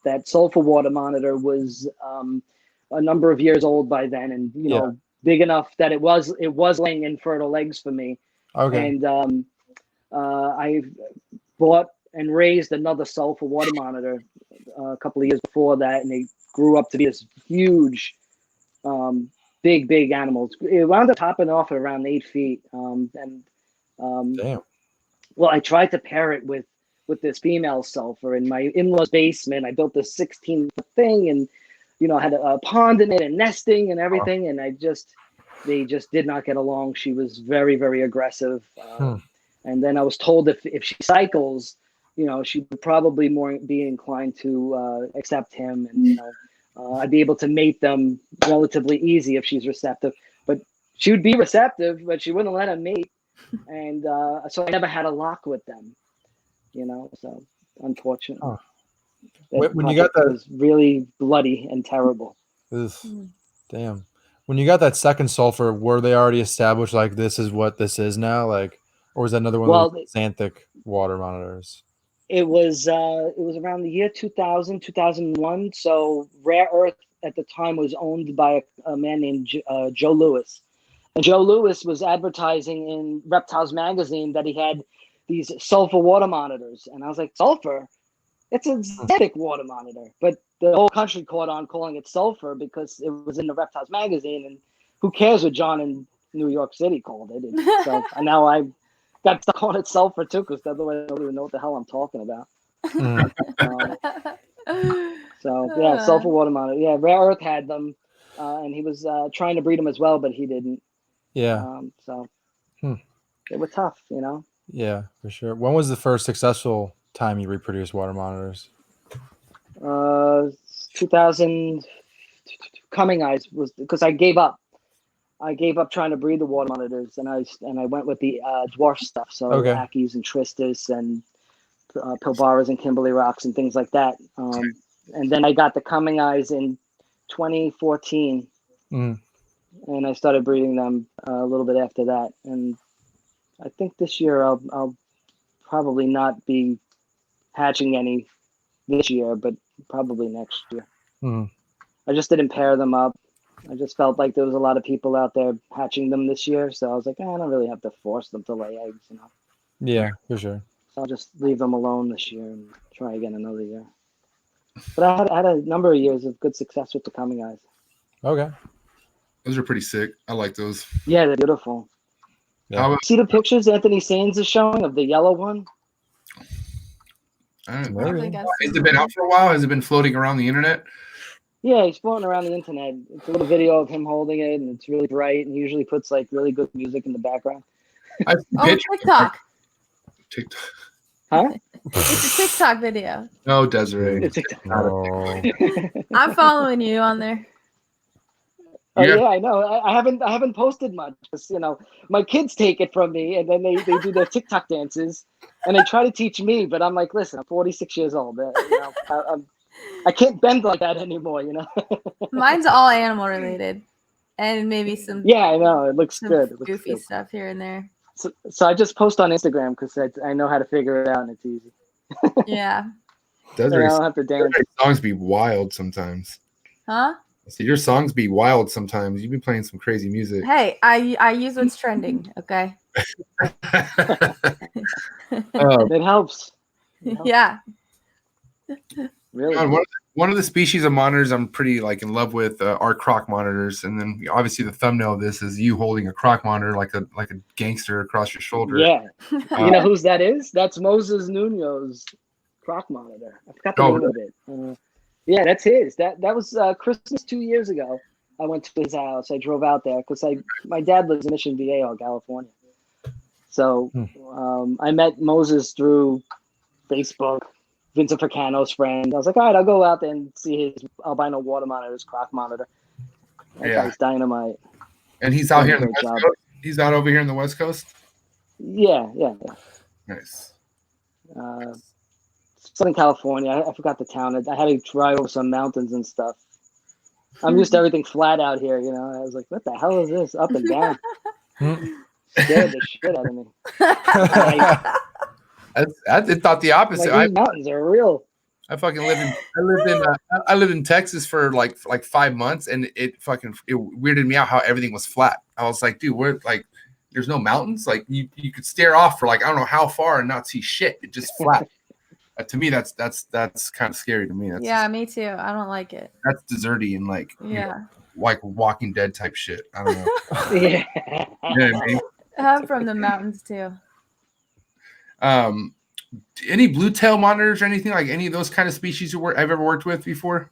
That sulfur water monitor was a number of years old by then, and big enough that it was laying infertile eggs for me. Okay. And I bought and raised another sulfur water monitor a couple of years before that, and they grew up to be this huge, big animals. It wound up topping off at around 8 feet. Damn. Well, I tried to pair it with this female sulfur in my in-laws basement. I built this 16-foot thing, and I had a pond in it and nesting and everything, and they just did not get along. She was very, very aggressive. And then I was told if she cycles, she would probably more be inclined to accept him, and I'd be able to mate them relatively easy if she's receptive. But she would be receptive, but she wouldn't let him mate. and so I never had a lock with them. You know, so unfortunate. Oh. That When you got that, was really bloody and terrible. Damn. When you got that second sulfur, were they already established like this is what this is now, like, or was that another one of those xanthic water monitors? It was around the year 2000, 2001. So Rare Earth at the time was owned by a man named Joe Lewis. And Joe Lewis was advertising in Reptiles magazine that he had these sulfur water monitors. And I was like, sulfur? It's a xanthic water monitor. But the whole country caught on calling it sulfur because it was in the Reptiles magazine. And who cares what John in New York City called it? So and now I got stuck on it sulfur too, because otherwise I don't even know what the hell I'm talking about. So yeah, sulfur water monitor. Yeah, Rare Earth had them, and he was trying to breed them as well, but he didn't. Yeah. So they were tough, you know. Yeah, for sure. When was the first successful time you reproduced water monitors? 2000. Coming Eyes was because I gave up. I gave up trying to breed the water monitors, and I went with the dwarf stuff. So Ackies and Tristis and Pilbaras and Kimberly Rocks and things like that. And then I got the Coming Eyes in 2014, and I started breeding them a little bit after that. And I think this year I'll probably not be hatching any this year, but probably next year. I just didn't pair them up. I just felt like there was a lot of people out there hatching them this year, so I was like, I don't really have to force them to lay eggs, you know. Yeah, for sure. So I'll just leave them alone this year and try again another year. But I had a number of years of good success with the Coming Eyes. Okay. Those are pretty sick. I like those. Yeah, they're beautiful. Yeah. See the pictures Anthony Sains is showing of the yellow one? I don't know. Maybe. Has it been out for a while? Has it been floating around the internet? Yeah, he's floating around the internet. It's a little video of him holding it, and it's really bright, and he usually puts like really good music in the background. TikTok. TikTok. Huh? It's a TikTok video. No, Desiree. Oh. I'm following you on there. Oh yeah, I know. I haven't posted much because you know my kids take it from me, and then they do their TikTok dances, and they try to teach me. But I'm like, listen, I'm 46 years old. You know, I can't bend like that anymore. You know. Mine's all animal related, and maybe some. Yeah, I know. It looks good. It looks goofy good. stuff here and there. So I just post on Instagram because I know how to figure it out and it's easy. Yeah. Desiree, I don't have to dance. songs be wild sometimes. Huh? So your songs be wild sometimes. You've been playing some crazy music. Hey, I use what's trending. Okay. It helps. Yeah. Really. One of the species of monitors I'm pretty like in love with are croc monitors, and then obviously the thumbnail of this is you holding a croc monitor like a gangster across your shoulder. Yeah. You know whose that is? That's Moses Nuno's croc monitor. I forgot the name of it. Yeah, that's his. That was Christmas 2 years ago. I went to his house. I drove out there because my dad lives in Mission Viejo, California. So I met Moses through Facebook. Vincent Fricano's friend. I was like, all right, I'll go out there and see his albino water monitor, his croc monitor. That guy's dynamite. And he's out here in the West Coast? He's out over here in the West Coast? Yeah. Nice. Southern California. I forgot the town. I had to drive over some mountains and stuff. I'm used to everything flat out here, you know. I was like, what the hell is this? Up and down. Scared the shit out of me. I thought the opposite. Like, these mountains are real. I lived in Texas for like 5 months, and it weirded me out how everything was flat. I was like, dude, we're like, there's no mountains. Like you could stare off for like I don't know how far and not see shit. It just flat. To me, that's kind of scary to me. Yeah, me too. I don't like it. That's deserty and like you know, like Walking Dead type shit. I don't know. Yeah. You know what I mean? I'm from the mountains too. Any blue tail monitors or anything like any of those kind of species I've ever worked with before?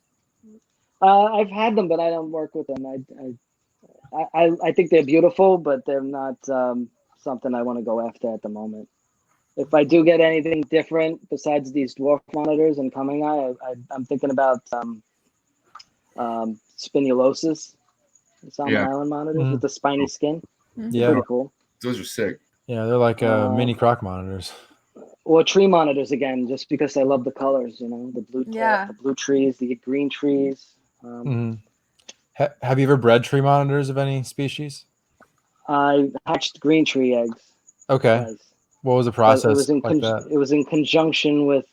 I've had them, but I don't work with them. I think they're beautiful, but they're not something I want to go after at the moment. If I do get anything different besides these dwarf monitors and Coming Eye, I'm thinking about spinulosis, Salmon Island monitors with the spiny skin. Yeah, pretty cool. Those are sick. Yeah, they're like mini croc monitors. Or tree monitors again, just because I love the colors. You know, the blue, the blue trees, the green trees. Have you ever bred tree monitors of any species? I hatched green tree eggs. Okay. Yes. What was the process It was in like that? It was in conjunction with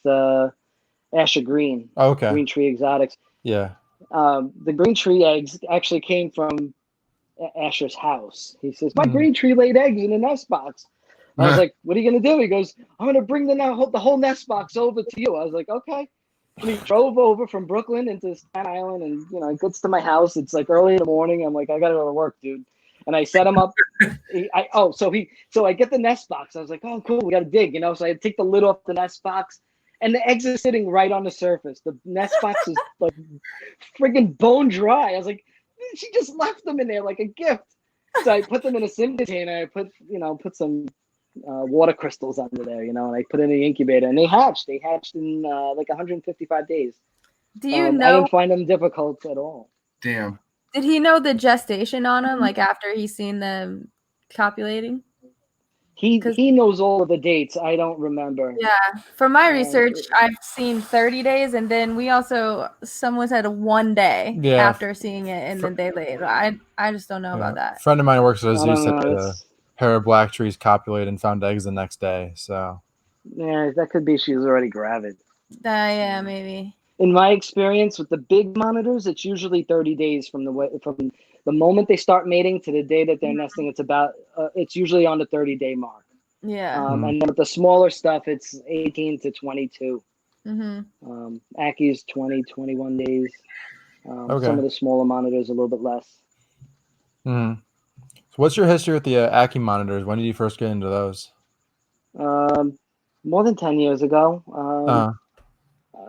Asher Green. Oh, okay. Green Tree Exotics. Yeah. The green tree eggs actually came from Asher's house. He says, my green tree laid eggs in a nest box. I was like, what are you going to do? He goes, I'm going to bring the whole nest box over to you. I was like, okay. And he drove over from Brooklyn into Staten Island, and he gets to my house. It's like early in the morning. I'm like, I got to go to work, dude. And I set him up. So I get the nest box. I was like, oh, cool. We got to dig, So I take the lid off the nest box, and the eggs are sitting right on the surface. The nest box is like friggin' bone dry. I was like, she just left them in there like a gift. So I put them in a sim container. I put some water crystals under there, and I put it in the incubator, and they hatched. They hatched in like 155 days. Do you know? I didn't find them difficult at all. Damn. Did he know the gestation on them, like after he's seen them copulating? He knows all of the dates. I don't remember. Yeah. For my research, I've seen 30 days, and then someone said 1 day after seeing it, and then they laid. I just don't know about that. A friend of mine works at a zoo, said a pair of black trees copulated and found eggs the next day. So yeah, that could be she was already gravid. Yeah, maybe. In my experience with the big monitors, it's usually 30 days from the moment they start mating to the day that they're nesting. It's usually on the 30-day mark. Yeah. And then with the smaller stuff, it's 18 to 22. Ackies 20, 21 days. Some of the smaller monitors a little bit less. So what's your history with the Ackie monitors? When did you first get into those? More than 10 years ago.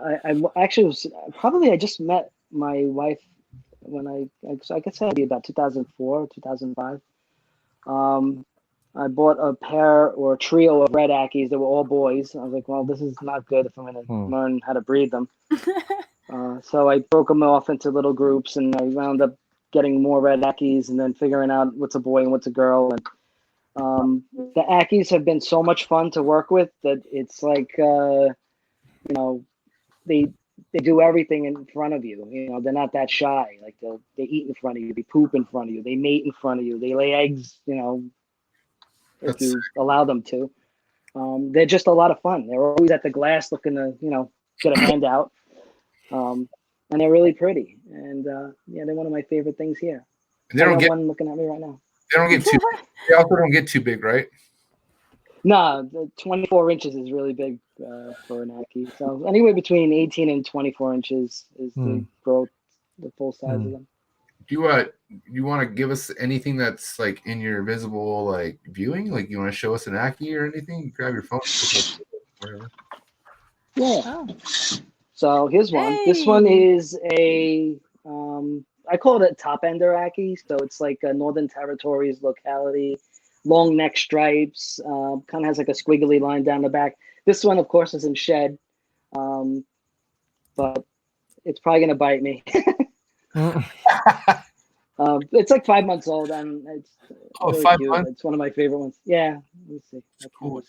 I actually I just met my wife when I guess I'd be about 2004, 2005. I bought a pair or a trio of red Ackies that were all boys. I was like, well, this is not good if I'm going to learn how to breed them. So I broke them off into little groups, and I wound up getting more red Ackies and then figuring out what's a boy and what's a girl. And the Ackies have been so much fun to work with that it's like, they do everything in front of you. They're not that shy. Like they eat in front of you, they poop in front of you, they mate in front of you, they lay eggs, if you allow them to. They're just a lot of fun. They're always at the glass looking to, get a hand out. And they're really pretty. And they're one of my favorite things here. They don't get one looking at me right now. They don't get too. They also don't get too big, right? No, the 24 inches is really big for an Ackie. So anywhere between 18 and 24 inches is the growth, the full size of them. Do you want to give us anything that's like in your visible like viewing? Like you want to show us an Ackie or anything? You grab your phone. Whatever. Yeah. Oh. So here's one. Hey. This one is a I call it a top ender Ackie. So it's like a Northern Territories locality. Long neck stripes, kind of has like a squiggly line down the back. This one, of course, isn't shed, but it's probably gonna bite me. It's like 5 months old, and it's really 5 cute. months? It's one of my favorite ones. Yeah, let me see. That's cool.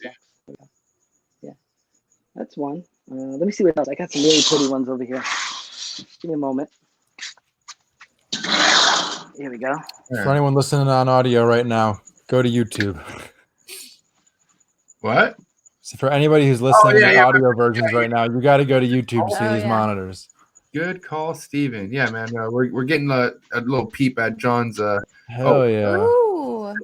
Yeah, that's one. Let me see what else. I got some really pretty ones over here. Give me a moment. Here we go. For anyone listening on audio right now, go to YouTube. What? So for anybody who's listening to audio versions right now, you got to go to YouTube to see these monitors. Good call, Steven. Yeah, man. We're getting a little peep at John's. Hell yeah. Ooh.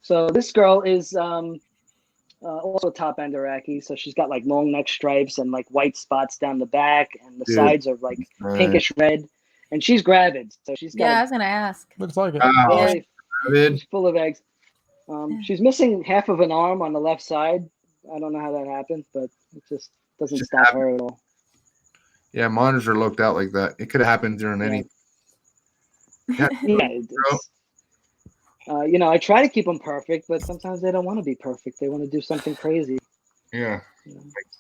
So this girl is also top ender Ackie. So she's got like long neck stripes and like white spots down the back, and the sides are like pinkish red. And she's gravid, so she's got. Yeah, I was gonna ask. Looks like it. She's full of eggs. She's missing half of an arm on the left side. I don't know how that happened, but it just doesn't stop her at all. Yeah, monitors are looked out like that. It could have happened during any. Yeah, I try to keep them perfect, but sometimes they don't want to be perfect. They want to do something crazy. Yeah.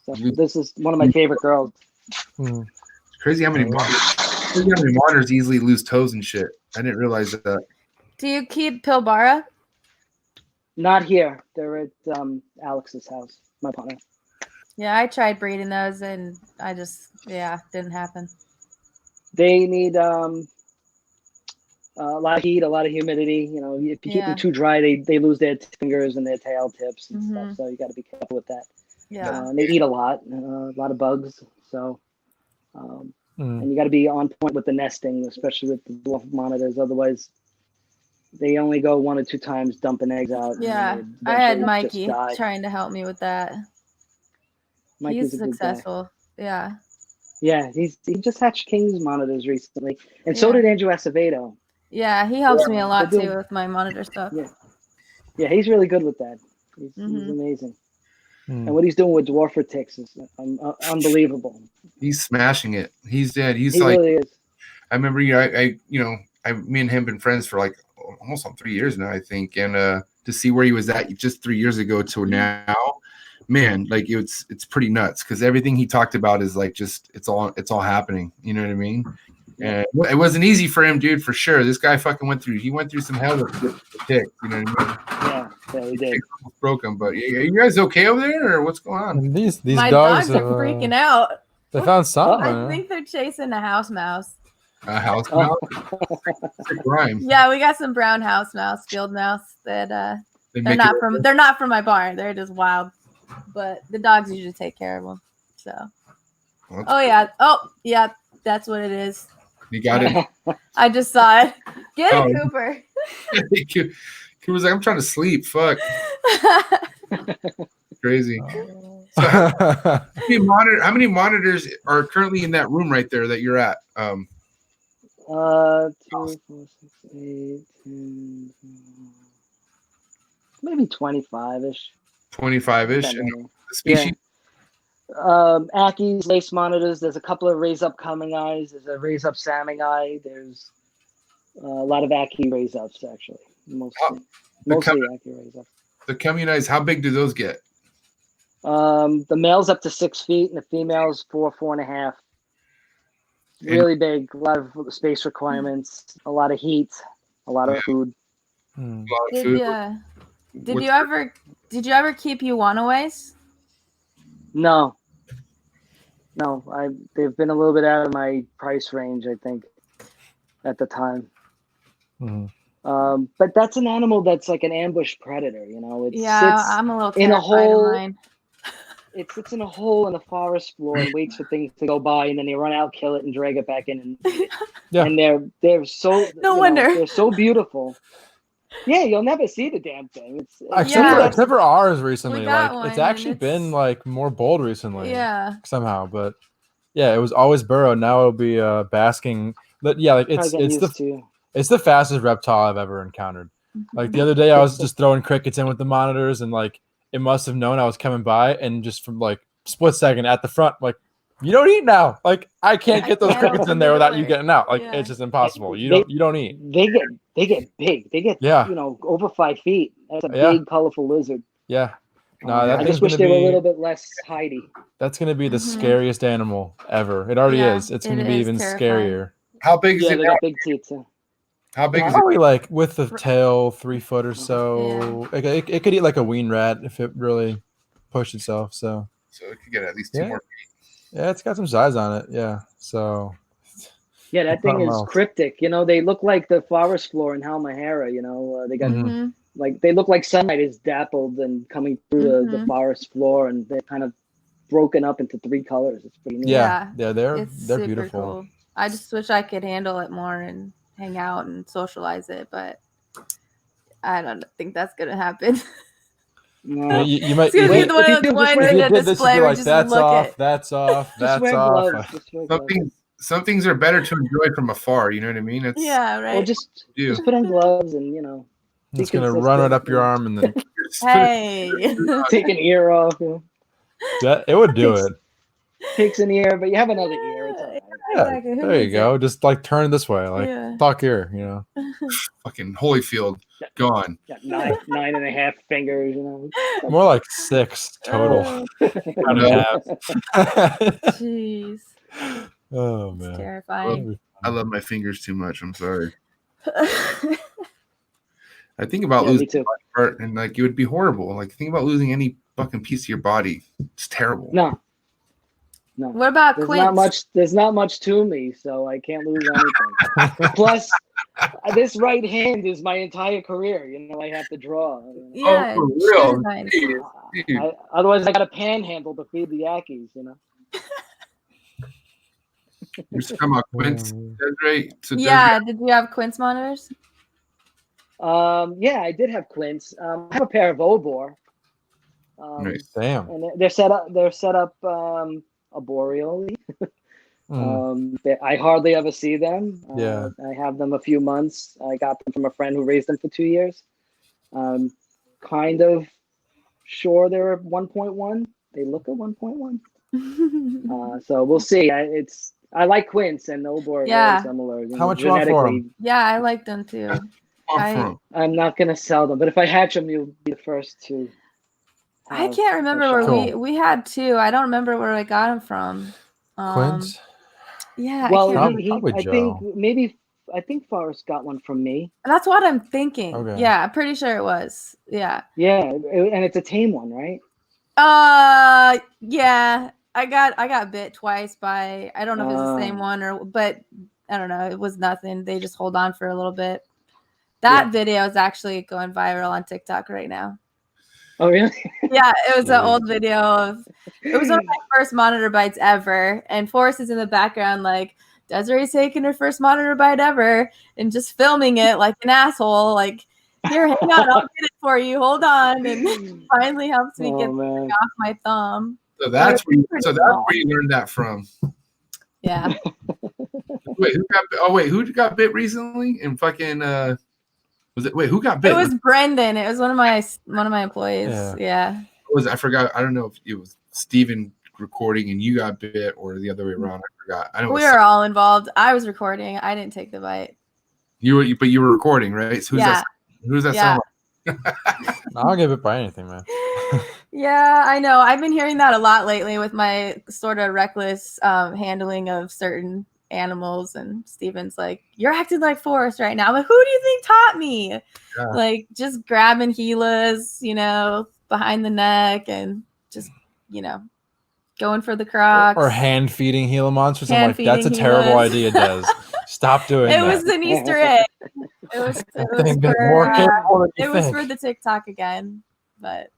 So this is one of my favorite girls. It's crazy how many monitors easily lose toes and shit. I didn't realize that. Do you keep Pilbara? Not here. They're at Alex's house, my partner. Yeah, I tried breeding those, and I just didn't happen. They need a lot of heat, a lot of humidity. You know, if you keep them too dry, they lose their fingers and their tail tips and stuff. So you got to be careful with that. Yeah, and they eat a lot of bugs. So, and you got to be on point with the nesting, especially with the dwarf monitors. Otherwise, they only go 1 or 2 times dumping eggs out. Yeah, I had Mikey trying to help me with that. Mikey's He's successful. Yeah. Yeah, he just hatched King's monitors recently, and so did Andrew Acevedo. Yeah, he helps me a lot too with my monitor stuff. Yeah, he's really good with that. He's amazing. And what he's doing with dwarfer ticks is unbelievable. He's smashing it. He's dead. He really is. I remember, me and him been friends for like almost 3 years now, I think, and to see where he was at just 3 years ago to now, man, like it's pretty nuts because everything he talked about is like just it's all happening. You know what I mean? And it wasn't easy for him, dude, for sure. This guy fucking went through some hell with the tick. You know what I mean? Yeah, he did. Broke him, but are you guys okay over there, or what's going on? These my dogs are freaking out. They found something. I think they're chasing a house mouse. A house mouse? Rhyme. Yeah, we got some brown house mouse, field mouse that they're not from my barn. They're just wild, but the dogs usually take care of them. So, that's what it is. You got it. I just saw it. Get it, Cooper. Cooper's like, I'm trying to sleep. Fuck. Crazy. So, how many monitors are currently in that room right there that you're at? 2, 4, 6, 8, 10, maybe 25-ish. 25-ish. And the species? Ackies, lace monitors. There's a couple of raise up coming eyes. There's a raise up salmon eye. There's a lot of Ackie raise ups actually. Mostly Ackie raise ups. The coming eyes, how big do those get? The male's up to 6 feet and the female's 4.5. Really big. A lot of space requirements. A lot of heat. A lot of food. Did you ever keep Iwanaways? No. They've been a little bit out of my price range, I think, at the time. But that's an animal that's like an ambush predator, you know. I'm a little terrified in a hole. Of mine. It sits in a hole in the forest floor and waits for things to go by, and then they run out, kill it, and drag it back in. And they're so they're so beautiful. Yeah, you'll never see the damn thing. Except for ours recently. Like it's actually been like more bold recently. Yeah. Somehow, but it was always burrowed. Now it'll be basking. But yeah, like it's the fastest reptile I've ever encountered. Like the other day, I was just throwing crickets in with the monitors, and like it must have known I was coming by, and just from like split second at the front, like you don't eat now. Like I can't get those crickets in there without you getting out. Like it's just impossible. You don't eat. They get big. They get over 5 feet. That's a big, colorful lizard. Yeah. No, I just wish they were a little bit less hidey. That's gonna be the scariest animal ever. It already is. It's gonna be even scarier. How big is it? They got big teeth. How big is it? Probably like with the tail 3 foot or so. Yeah. It could eat like a wean rat if it really pushed itself. So it could get at least 2 more feet. Yeah, it's got some size on it. Yeah. So yeah, that thing is cryptic. You know, they look like the forest floor in Halmahera. You know, they got like they look like sunlight is dappled and coming through the forest floor, and they're kind of broken up into 3 colors. It's pretty neat. Yeah, they're beautiful. Cool. I just wish I could handle it more and hang out and socialize it, but I don't think that's gonna happen. No. You might be the one that's one in the display where just that's look off, at. that's off, that's off. Some things are better to enjoy from afar. You know what I mean? Right. Well, just put on gloves and it's gonna run right up your arm and then take an ear off. It would do it. Takes an ear, but you have another ear. It's all right. Yeah, there you go. Just like turn this way, like talk here, Fucking Holyfield gone. Got 9.5 fingers, More like 6 total. Jeez. Oh man, it's terrifying. I love my fingers too much. I'm sorry. I think about losing. apart, and like it would be horrible. Like think about losing any fucking piece of your body. It's terrible. No. What about Quince? There's not much to me, so I can't lose anything. Plus, this right hand is my entire career. You know, I have to draw. Yeah, for real. nice. Otherwise, I got a panhandle to feed the Yankees. You know. You're talking about Quince, Desiree? So yeah, did you have Quince monitors? Yeah, I did have Quince. I have a pair of Obor. Nice. Damn. And they're set up arboreally. I hardly ever see them. Yeah. I have them a few months. I got them from a friend who raised them for 2 years. Kind of sure they're 1.1. They look at 1.1. So we'll see. I like Quince and Obor are very similar. How much you want for them? Yeah, I like them too. I'm not gonna sell them, but if I hatch them, you'll be the first to. I can't remember where we had two. I don't remember where I got them from. Quince? Yeah. Well, I think Forrest got one from me. That's what I'm thinking. Okay. Yeah, I'm pretty sure it was. Yeah. Yeah, and it's a tame one, right? Yeah. I got bit twice by, I don't know if it's the same one but I don't know. It was nothing. They just hold on for a little bit. That video is actually going viral on TikTok right now. Oh, really? Yeah, it was an old video it was one of my first monitor bites ever. And Forrest is in the background like, Desiree's taking her first monitor bite ever and just filming it like an asshole. Like, here, hang on, I'll get it for you. Hold on. And finally helps me get off my thumb. So that's where you learned that from. Yeah. Who got bit recently? And fucking who got bit? It was Brendan. It was one of my employees. Yeah. I forgot. I don't know if it was Steven recording and you got bit or the other way around. I forgot. I know we were all involved. I was recording. I didn't take the bite. You were recording, right? So who's that sound like? I'll give it by anything, man. Yeah, I know. I've been hearing that a lot lately with my sort of reckless handling of certain animals. And Steven's like, "You're acting like Forrest right now." I'm like, who do you think taught me? Yeah. Like just grabbing Gila's, behind the neck and just, going for the crocs. Or hand feeding Gila monsters. I'm like, that's a terrible idea, Des. Stop doing that. It was an Easter egg. It was for the TikTok again, but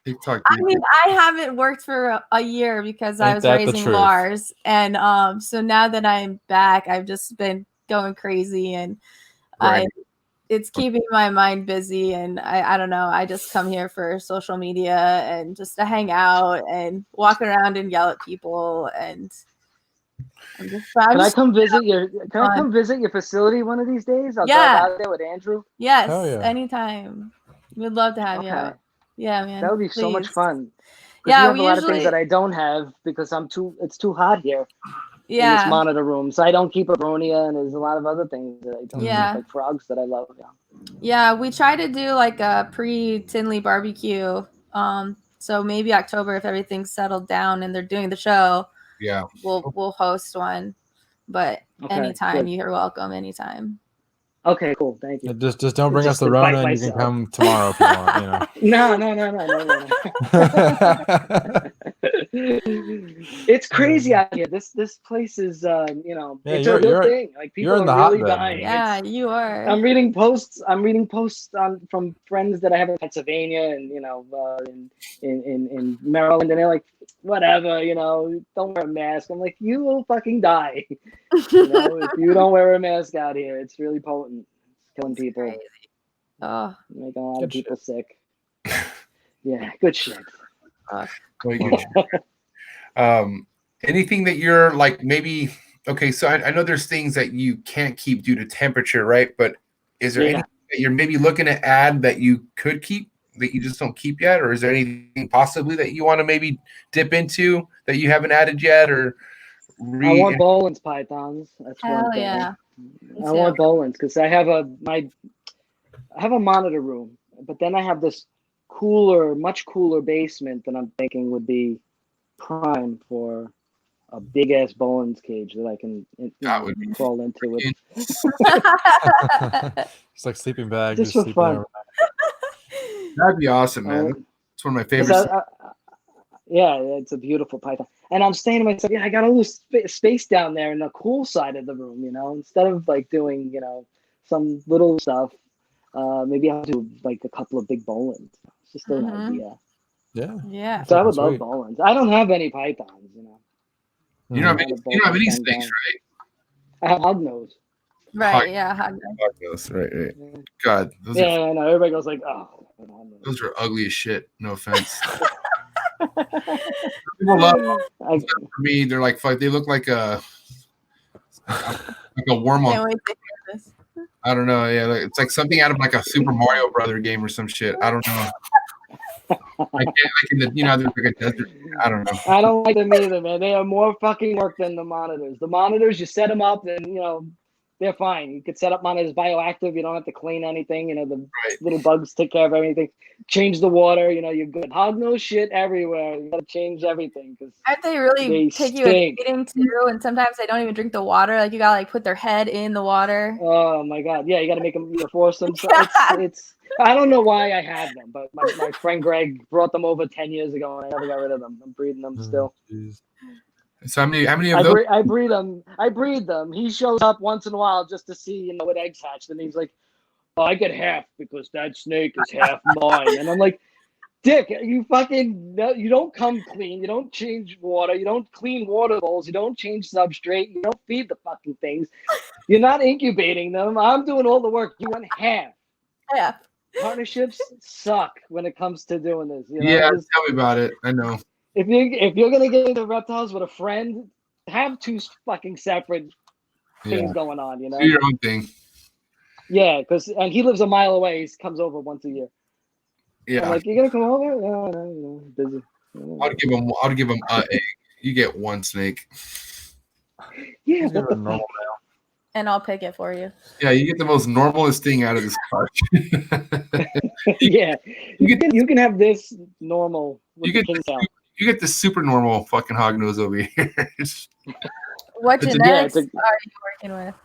TikTok. I mean, I haven't worked for a year because I was raising Lars, and so now that I'm back, I've just been going crazy, and it's keeping my mind busy, and I don't know. I just come here for social media and just to hang out and walk around and yell at people, and Can I come visit your facility one of these days? I'll drive out there with Andrew. Yes, anytime. We'd love to have you out. Yeah, man. That would be so much fun. Yeah, we have a lot of things that I don't have because it's too hot here. Yeah. In this monitor room. So I don't keep Abronia, and there's a lot of other things that I don't keep, like frogs that I love. Yeah, we try to do like a pre-Tinley barbecue. So maybe October if everything's settled down and they're doing the show. Yeah. We'll host one. But anytime, you're welcome anytime. Okay, cool. Thank you. Just don't bring us the Rona, and you can come tomorrow if you want. No. It's crazy out here. This place is, it's a real thing. Like people are really dying. Yeah, you are. I'm reading posts from friends that I have in Pennsylvania and in Maryland, and they're like, whatever, don't wear a mask. I'm like, you will fucking die. If you don't wear a mask out here, it's really potent. It's killing people. Crazy. Oh, making a lot of people sick. Yeah, good shit. Anything that you're like maybe so I know there's things that you can't keep due to temperature, right? But is there anything that you're maybe looking to add that you could keep that you just don't keep yet, or is there anything possibly that you want to maybe dip into that you haven't added yet, or I want Bolin's pythons. That's one thing. Yeah. I want Bolin's because I have a monitor room, but then I have this much cooler basement that I'm thinking would be prime for a big ass Bolin's cage that I can crawl into. It's like sleeping bag. Just for fun. That'd be awesome, man. It's one of my favorites. Yeah, it's a beautiful python. And I'm saying to myself, yeah, I got a little space down there in the cool side of the room, you know, instead of like doing, you know, some little stuff. Maybe I'll do like a couple of big bowlins. It's just an idea. Yeah. So I would love bowlins. I don't have any pythons, you know. You don't have any snakes, right? I have hognose. Right, yeah, hognose. Right. God, those I know. Everybody goes like, oh. Those are ugly as shit. No offense. People love them. For me, they're like fuck. They look like a worm on. I don't know. Yeah, it's like something out of like a Super Mario Brother game or some shit. I don't know. I can't like in the there's like a desert. I don't know. I don't like them either, man. They are more fucking work than the monitors. The monitors, you set them up, and they're fine. You could set up monitors bioactive. You don't have to clean anything. You know, the little bugs take care of everything. Change the water. You know, you're good. Hognose shit everywhere. You gotta change everything because aren't they really take you a beating too? And sometimes they don't even drink the water. Like you gotta like put their head in the water. Oh my god, yeah, you gotta make them force them. So it's I don't know why I had them, but my friend Greg brought them over 10 years ago, and I never got rid of them. I'm breeding them still. So how many of those? I breed them. He shows up once in a while just to see, what eggs hatched, and he's like, "Oh, I get half because that snake is half mine." And I'm like, "Dick, you don't come clean. You don't change water. You don't clean water bowls. You don't change substrate. You don't feed the fucking things. You're not incubating them. I'm doing all the work. You want half." Yeah. Partnerships suck when it comes to doing this. Yeah, tell me about it. I know. If you're gonna get into reptiles with a friend, have two fucking separate things going on. Do your own thing. Yeah, and he lives a mile away. He comes over once a year. Yeah. I'm like, you gonna come over? No, busy. I'll give him an egg. You get one snake. Yeah. And I'll pick it for you. Yeah, you get the most normalest thing out of this card. Yeah, you can have this normal. You get the super normal fucking hognose over here. What genetics are you working with?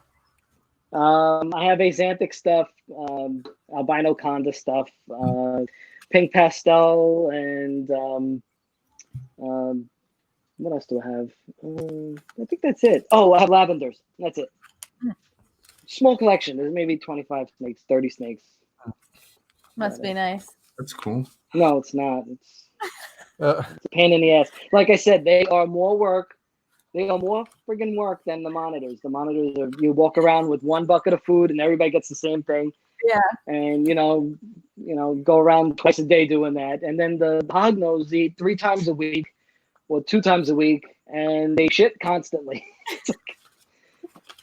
I have axanthic stuff, albino conda stuff, pink pastel, and what else do I have? I think that's it. Oh, I have lavenders. That's it. Small collection. There's maybe 25 snakes, 30 snakes. Must be nice. That's cool. No, it's not. It's a pain in the ass. Like I said, they are more work. They are more friggin' work than the monitors. The monitors are, you walk around with one bucket of food and everybody gets the same thing. Yeah. And go around twice a day doing that. And then the hognose eat 3 times a week or 2 times a week, and they shit constantly. It's like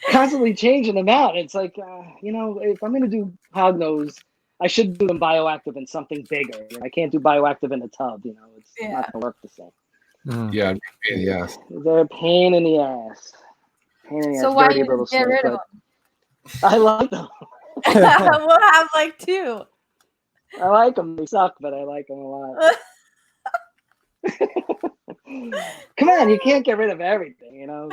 constantly changing them out. It's like if I'm gonna do hognose, I should do them bioactive in something bigger. I can't do bioactive in a tub. It's not gonna work the same. Yeah, pain in the ass. They're a pain in the ass. So why do you get rid of them? I like them. We'll have like 2. I like them. They suck, but I like them a lot. Come on, you can't get rid of everything. You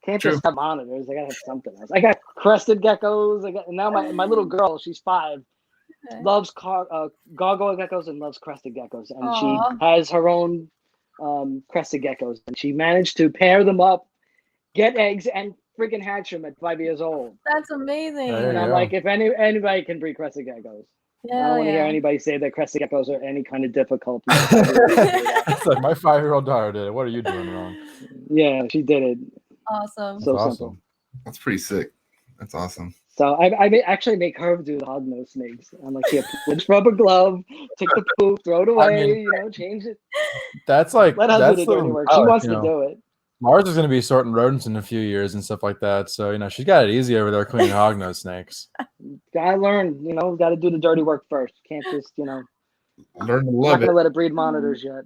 can't just have monitors. I gotta have something else. I got crested geckos. Now my little girl, she's 5, loves gargoyle geckos and loves crested geckos, and she has her own crested geckos, and she managed to pair them up, get eggs, and freaking hatch them at 5 years old. That's amazing. And I'm like, if anybody can breed crested geckos, I don't want to hear anybody say that crested geckos are any kind of difficult. It's like my 5-year-old daughter did it. What are you doing wrong? Yeah, she did it. Awesome. So awesome. simple. That's pretty sick. That's awesome. So I actually make her do the hognose snakes. I'm like, here, put this rubber glove, take the poop, throw it away, change it. That's like let her do the dirty work. She wants to do it. Mars is going to be sorting rodents in a few years and stuff like that. So, she's got it easy over there cleaning hognose snakes. Gotta learn, got to do the dirty work first. Can't just, learn to love not it. gonna let it breed monitors yet.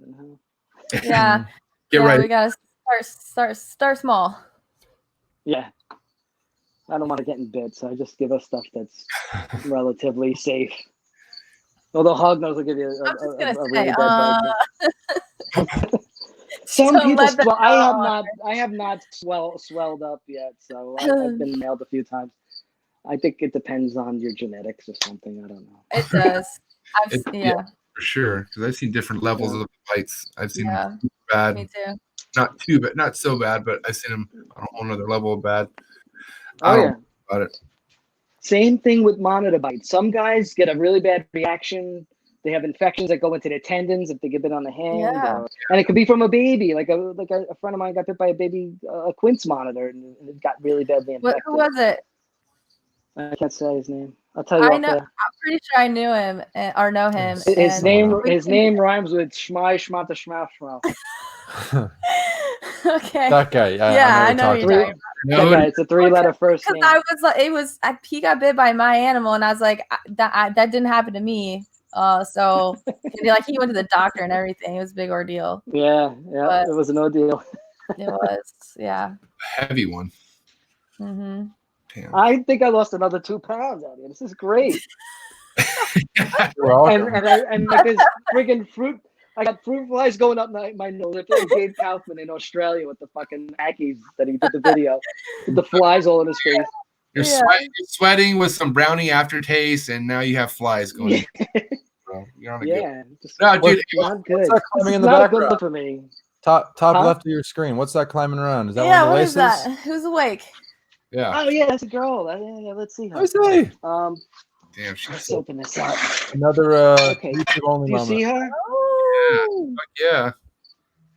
Yeah. Get right. We gotta start small. Yeah. I don't want to get in bed, so I just give us stuff that's relatively safe. Although hognose will give you a really bad bite. Some people, I have not swelled up yet, so I've been nailed a few times. I think it depends on your genetics or something. I don't know. It does. For sure, because I've seen different levels of bites. I've seen them super bad. Me too. Not too bad, not so bad, but I've seen them on a whole nother level of bad. Oh, I don't yeah. know about it. Same thing with monitor bites. Some guys get a really bad reaction. They have infections that go into their tendons if they get bit on the hand. Yeah. And it could be from a baby. Like a friend of mine got bit by a baby quince monitor, and it got really badly infected. Who was it? I can't say his name. I'll tell you I off know. there. I'm pretty sure I knew him or know him. His and name rhymes with Shmai Shmata Shmau Shmau. Okay. That guy. I know you're who you're talking about. It's a 3-letter first name. Because I was like, he got bit by my animal, and I was like, that didn't happen to me. So like he went to the doctor and everything. It was a big ordeal. Yeah, But it was an ordeal. It was, yeah. Heavy one. Mm-hmm. Damn. I think I lost another 2 pounds out here. This is great. welcome. and like this friggin' fruit. I got fruit flies going up my nose. I feel like Gabe Kaufman in Australia with the fucking Ackies that he did the video with the flies all in his face. You're sweating with some brownie aftertaste, and now you have flies going. Bro, you're on a good. No, dude, it's not good. What's that climbing in the not a good background? look for me. Top left of your screen. What's that climbing around? Is that one of the what laces? is that? Who's awake? Yeah. Oh yeah, that's a girl. Yeah, let's see her. I see. Damn, she's Let's open this up. Another Okay. YouTube only Do you moment. see her? Oh. yeah.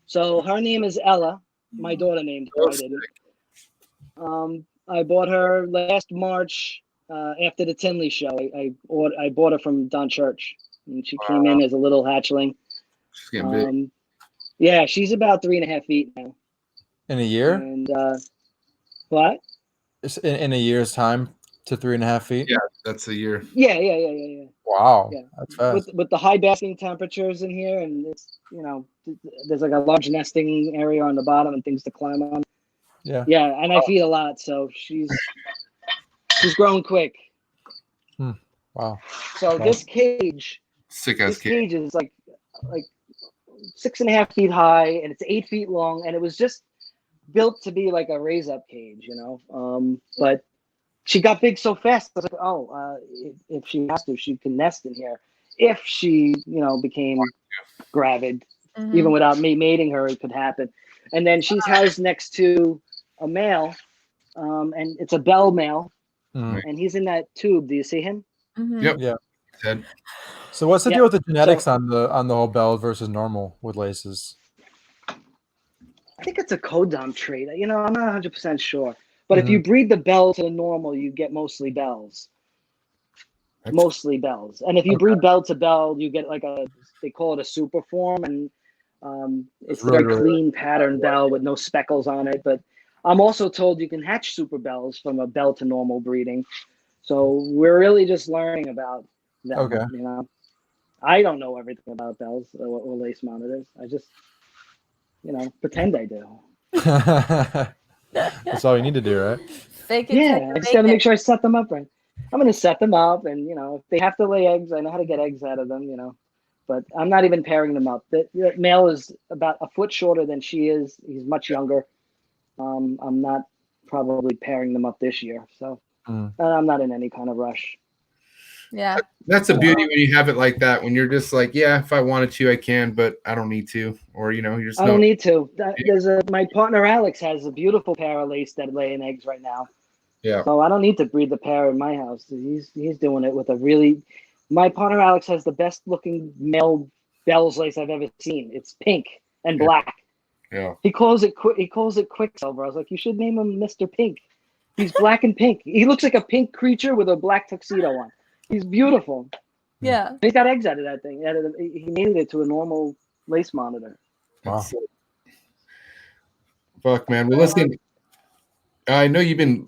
So her name is Ella. My daughter named her. I didn't. I bought her last March after the Tinley show. I bought her from Don Church, and she came in as a little hatchling. She's getting big. Yeah, she's about 3.5 feet now. In a year? And what? In a year's time to 3.5 feet? Yeah, that's a year. Yeah. Wow, Yeah. that's fast. With the high basking temperatures in here, and it's, there's like a large nesting area on the bottom and things to climb on. Yeah. Yeah, and I feed a lot, so she's growing quick. Wow. So this cage, Sick ass this cage is like 6.5 feet high, and it's 8 feet long, and it was just built to be like a raise up cage, but she got big so fast. I was like, if she has to, she can nest in here. If she, became gravid, even without me mating her, it could happen. And then she's housed next to a male, and it's a bell male, and he's in that tube. Do you see him? Yep. Yeah. Dead. So what's the deal with the genetics on the whole bell versus normal with laces? I think it's a codom trait. I'm not 100% sure. But if you breed the bell to the normal, you get mostly bells. Mostly bells. And if you breed bell to bell, you get they call it a super form, and it's a very clean pattern bell with no speckles on it. But I'm also told you can hatch super bells from a bell to normal breeding. So we're really just learning about them. Okay. I don't know everything about bells or lace monitors. I just, pretend I do. That's all you need to do, right? Fake it. Yeah, I just got to make sure I set them up right. I'm going to set them up, and, if they have to lay eggs, I know how to get eggs out of them, But I'm not even pairing them up. The male is about a foot shorter than she is. He's much younger. I'm not probably pairing them up this year. So I'm not in any kind of rush. Yeah. That's the beauty when you have it like that. When you're just like, yeah, if I wanted to, I can, but I don't need to. Or, you're just I don't need to. My partner Alex has a beautiful pair of lace that laying eggs right now. Yeah. So I don't need to breed the pair in my house. He's doing it with my partner Alex has the best looking male Bell's lace I've ever seen. It's pink and black. Yeah. He calls it Quicksilver. I was like, you should name him Mr. Pink. He's black and pink. He looks like a pink creature with a black tuxedo on. He's beautiful. Yeah. He got eggs out of that thing. He named it to a normal lace monitor. Wow. Fuck, man. Well, listen, I know you've been,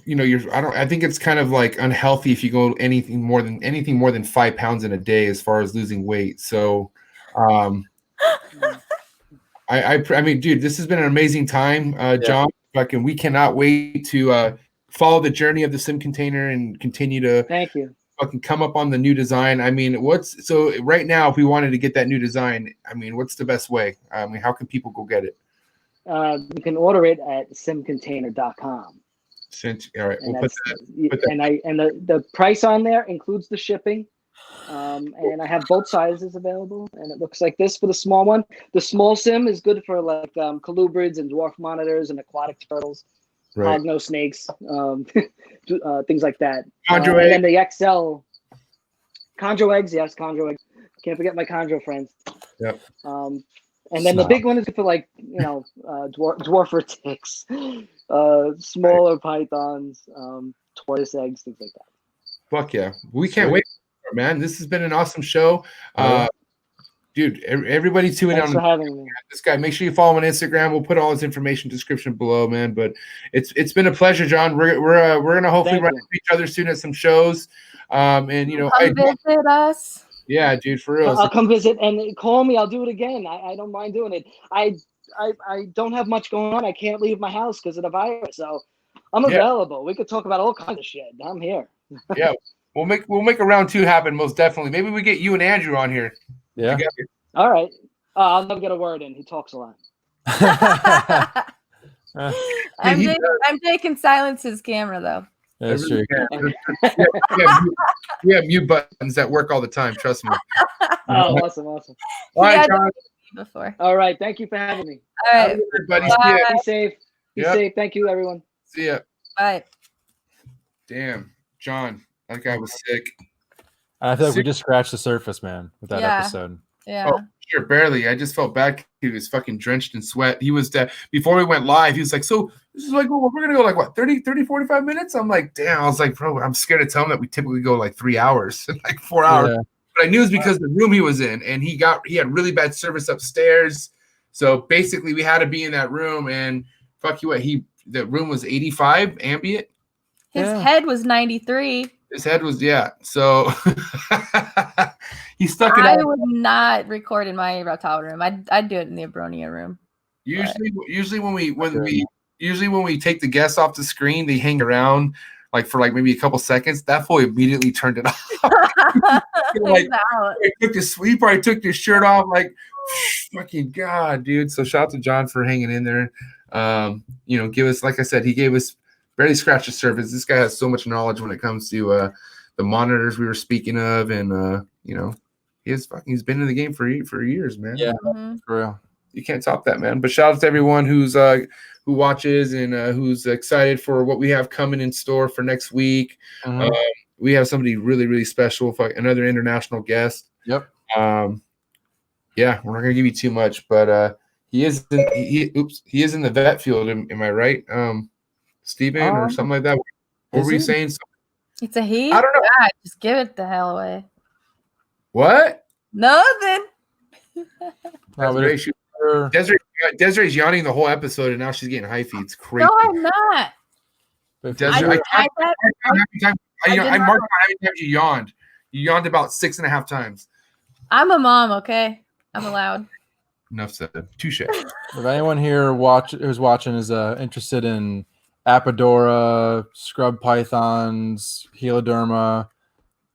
I think it's kind of like unhealthy if you go anything more than 5 pounds in a day as far as losing weight. So, I mean, dude, this has been an amazing time, John. Fucking, we cannot wait to follow the journey of the sim container and continue to thank you. Fucking come up on the new design. I mean, so right now, if we wanted to get that new design, I mean, what's the best way? I mean, how can people go get it? You can order it at simcontainer.com. All right, we'll put that. And the price on there includes the shipping. And I have both sizes available, and it looks like this for the small one. The small sim is good for like colubrids and dwarf monitors and aquatic turtles, hognose snakes, things like that. And then the XL, chondro eggs, yes, chondro eggs. Can't forget my chondro friends. Yep. And then the big one is good for like, you know, dwarfer ticks, smaller pythons, tortoise eggs, things like that. Fuck yeah. We can't wait, man. This has been an awesome show. Dude, everybody tune in. Thanks for having me. This guy. Make sure you follow him on Instagram. We'll put all his information description below, man. But it's been a pleasure, John. We're gonna hopefully run into each other soon at some shows. And you know, come visit us. Yeah, dude, for real. I'll come visit and call me. I'll do it again. I don't mind doing it. I don't have much going on. I can't leave my house because of the virus. So I'm available. We could talk about all kinds of shit. I'm here. Yeah, we'll make a round 2 happen, most definitely. Maybe we get you and Andrew on here. Yeah. Together. All right. I'll never get a word in. He talks a lot. MJ can silence his camera though. That's true. We have mute buttons that work all the time. Trust me. Oh, awesome. All right, John. Before. All right. Thank you for having me. All right. Everybody. Be safe. Be safe. Thank you, everyone. See ya. Bye. Damn, John, that guy was sick. I feel like we just scratched the surface, man, with that episode. Yeah. Oh, sure, barely. I just felt bad. He was fucking drenched in sweat. He was before we went live. He was like, so this is like, well, we're gonna go like what, 30, 45 minutes? I'm like, damn. I was like, bro, I'm scared to tell him that we typically go like 3 hours, like 4 hours. Yeah. But I knew it was because the room he was in, and he had really bad service upstairs. So basically, we had to be in that room, and fuck you, what the room was 85 ambient. His head was 93. His head was, so he stuck it out. I would not record in my reptile room. I'd do it in the Abronia room. Usually when we take the guests off the screen, they hang around like for like maybe a couple seconds. That fool immediately turned it off. Like, I took the sweep, or I took your shirt off, like fucking God, dude. So shout out to John for hanging in there. You know, give us, like I said, he gave us barely scratched the surface. This guy has so much knowledge when it comes to the monitors we were speaking of, and you know, he's been in the game for years, man. Yeah, for real. You can't top that, man. But shout out to everyone who watches and who's excited for what we have coming in store for next week. We have somebody really, really special, another international guest. Yep. Yeah, we're not gonna give you too much, but he is in the vet field. Am I right? Steven or something like that. What were you saying? It's a he? I don't know. God, just give it the hell away. What? Nothing. Desiree's yawning the whole episode, and now she's getting hyphy. It's crazy. No, I'm not. Desiree, I marked how many times you yawned. You yawned about 6.5 times. I'm a mom, okay? I'm allowed. Enough said. Touche. If anyone here who's watching is interested in Apodora, scrub pythons, heloderma,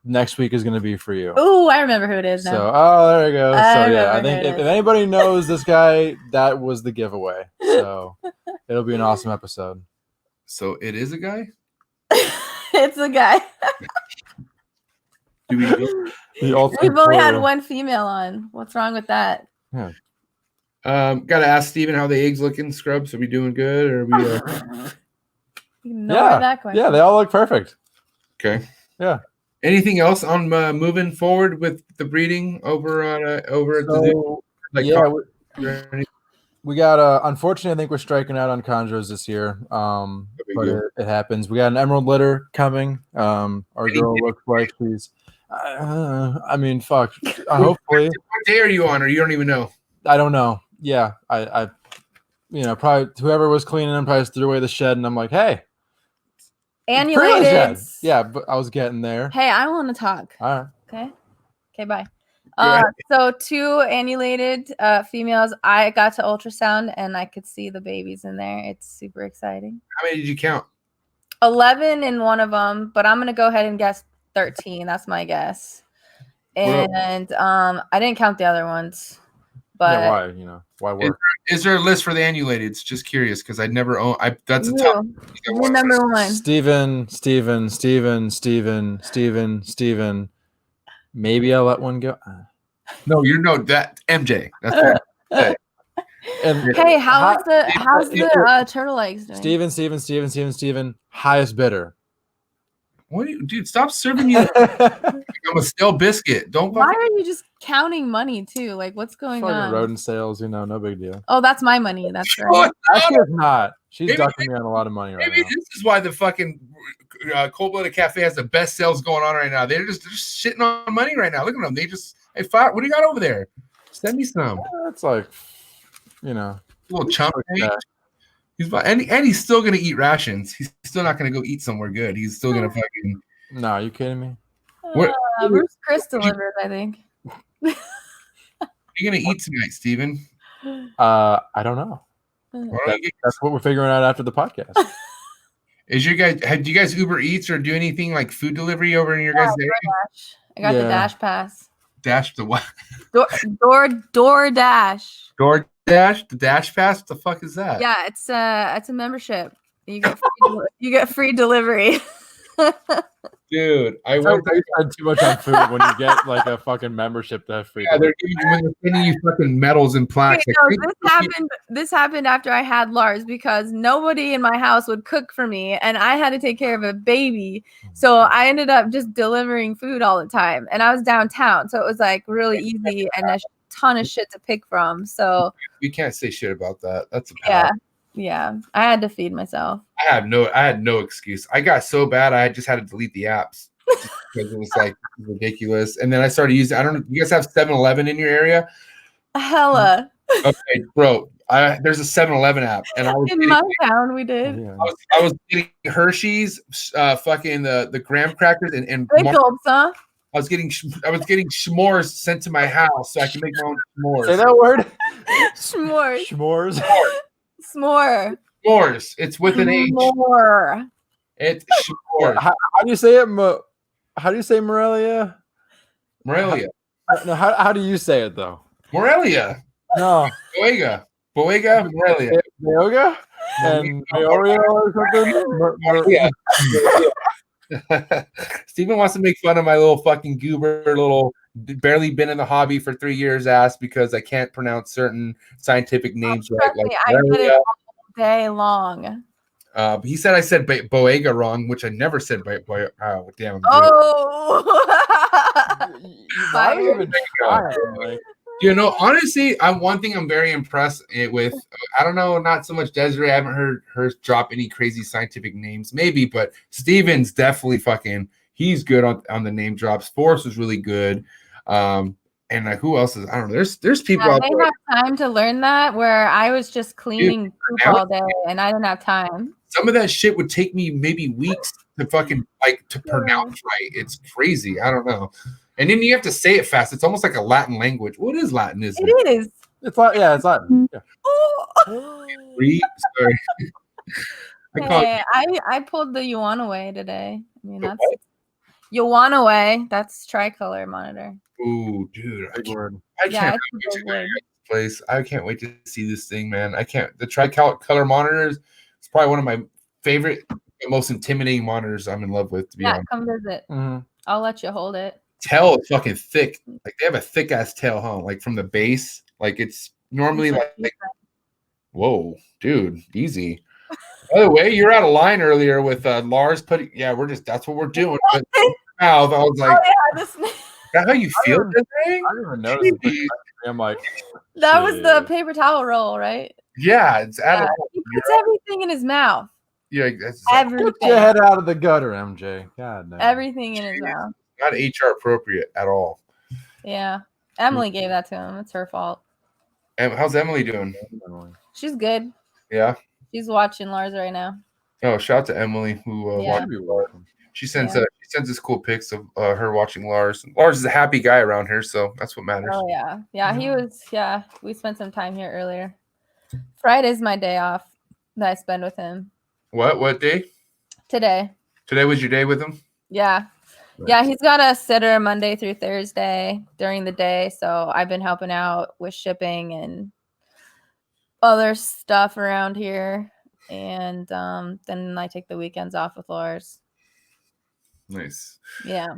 next week is going to be for you. Oh, I remember who it is now. So, there you go. I think if anybody knows this guy, that was the giveaway. So it'll be an awesome episode. So it is a guy? It's a guy. We've only had one female on. What's wrong with that? Yeah. Gotta ask Steven how the eggs looking, Scrubs. Are we doing good? Or are we that question. Yeah, they all look perfect. Okay. Yeah. Anything else on moving forward with the breeding over at the zoo? We got unfortunately, I think we're striking out on chondros this year. But it happens. We got an emerald litter coming. Our girl looks like she's I mean, fuck. Hopefully. What day are you on, or you don't even know? I don't know. Yeah, I probably whoever was cleaning them probably just threw away the shed, and I'm like, hey, annulated. Yeah, but I was getting there. Hey, I want to talk. All right. Okay, bye. So 2 annulated females. I got to ultrasound and I could see the babies in there. It's super exciting. How many did you count? 11 in one of them, but I'm gonna go ahead and guess 13. That's my guess. And I didn't count the other ones. But yeah, why work? Is there a list for the annulated? Just curious, because I never own. That's a top. Number 1. Steven. Maybe I'll let one go. No, that MJ. That's what I'm saying. And Hey, how's the turtle eggs doing? Steven, highest bidder. What do you, dude? Stop serving me like I'm a stale biscuit. Don't Why fucking. are you just counting money too? Like, what's going Fucking on? rodent sales, no big deal. Oh, that's my money. That's Oh, right. Actually, it's not. She's Maybe- ducking me on a lot of money right Maybe now. this is why the fucking Cold Blooded Cafe has the best sales going on right now. They're just shitting on money right now. Look at them. They just, hey, what do you got over there? Send me some. It's like, you know, Little chump. Yeah. And he's still gonna eat rations. He's still not gonna go eat somewhere good. He's still gonna fucking. no, are you kidding me? What- Bruce Chris delivered, I think. What are you gonna eat tonight, Steven? I don't know. Why don't you That's what we're figuring out after the podcast. do you guys Uber Eats or do anything like food delivery over in your guys' area? DoorDash. I got the Yeah. Dash Pass. Dash the what? DoorDash. DoorDash? The Dash Pass? What the fuck is that? Yeah, it's a membership. You get free delivery. Dude, I So went. you spend too much on food when you get like a fucking membership to have free. Yeah, they're sending you fucking medals and plaques. Wait, no, this happened after I had Lars because nobody in my house would cook for me and I had to take care of a baby. So I ended up just delivering food all the time. And I was downtown, so it was like really easy and a ton of shit to pick from. So You can't say shit about that. That's a yeah. I had to feed myself. I had no excuse. I got so bad I just had to delete the apps because it was like ridiculous. And then I started using. I don't know. You guys have 7-Eleven in your area? Hella. Okay, bro. There's a 7-Eleven app, and I was In my town we did. Yeah. I was getting Hershey's, fucking the graham crackers, and Pickled, huh? I was getting s'mores sent to my house so I can make my own s'mores. Say that word. S'mores. S'mores. S'more. S'mores. It's with an H. S'more. It's s'mores. How do you say it? How do you say Morelia? Morelia. No, how do you say it though? Morelia. No. Boega, Morelia. Yoga and Oreo or something. Yeah. Steven wants to make fun of my little fucking goober, little barely been in the hobby for 3 years ass because I can't pronounce certain scientific names right. Trust me, I get it all day long. He said I said Boega wrong, which I never said. Oh, damn. You know, honestly, one thing I'm very impressed with. I don't know, not so much Desiree. I haven't heard her drop any crazy scientific names, maybe, but Steven's definitely fucking. He's good on the name drops. Forrest was really good. And who else is? I don't know. There's people out they there. have time to learn that where I was just cleaning poop all day and I didn't have time. Some of that shit would take me maybe weeks to fucking to pronounce right. It's crazy. I don't know. And then you have to say it fast. It's almost like a Latin language. What is Latin? Isn't it? It is. It's like it's Latin. Yeah. Sorry. I pulled the Yuan today. I mean that's Yuan. That's tricolor monitor. Oh, dude. I Yeah, can't it's wait to go to this place. I can't wait to see this thing, man. I can't. The tricolor monitors. It's probably one of my favorite, most intimidating monitors I'm in love with. To be honest, come visit. Mm-hmm. I'll let you hold it. Tail is fucking thick. Like they have a thick ass tail, huh? Like from the base. Like it's normally like whoa, dude, easy. By the way, you're out of line earlier with Lars putting. Yeah, that's what we're doing. But I was like, is that how you feel? I didn't even notice. I'm like, that was the paper towel roll, right? Yeah, it's out of. He puts everything in his mouth. Yeah, that's Everything. get your head out of the gutter, MJ. God damn. Everything in his mouth. not HR appropriate at all. Yeah, Emily gave that to him. It's her fault. And how's Emily doing? She's good. Yeah. She's watching Lars right now. Oh, shout out to Emily who Yeah. watched. She sends us cool pics of her watching Lars. Lars is a happy guy around here, so that's what matters. Oh yeah, he was. Yeah, we spent some time here earlier. Friday's my day off that I spend with him. What day? Today. Today was your day with him? Yeah. Yeah, he's got a sitter Monday through Thursday during the day, so I've been helping out with shipping and other stuff around here, and then I take the weekends off with Lars. Nice. Yeah.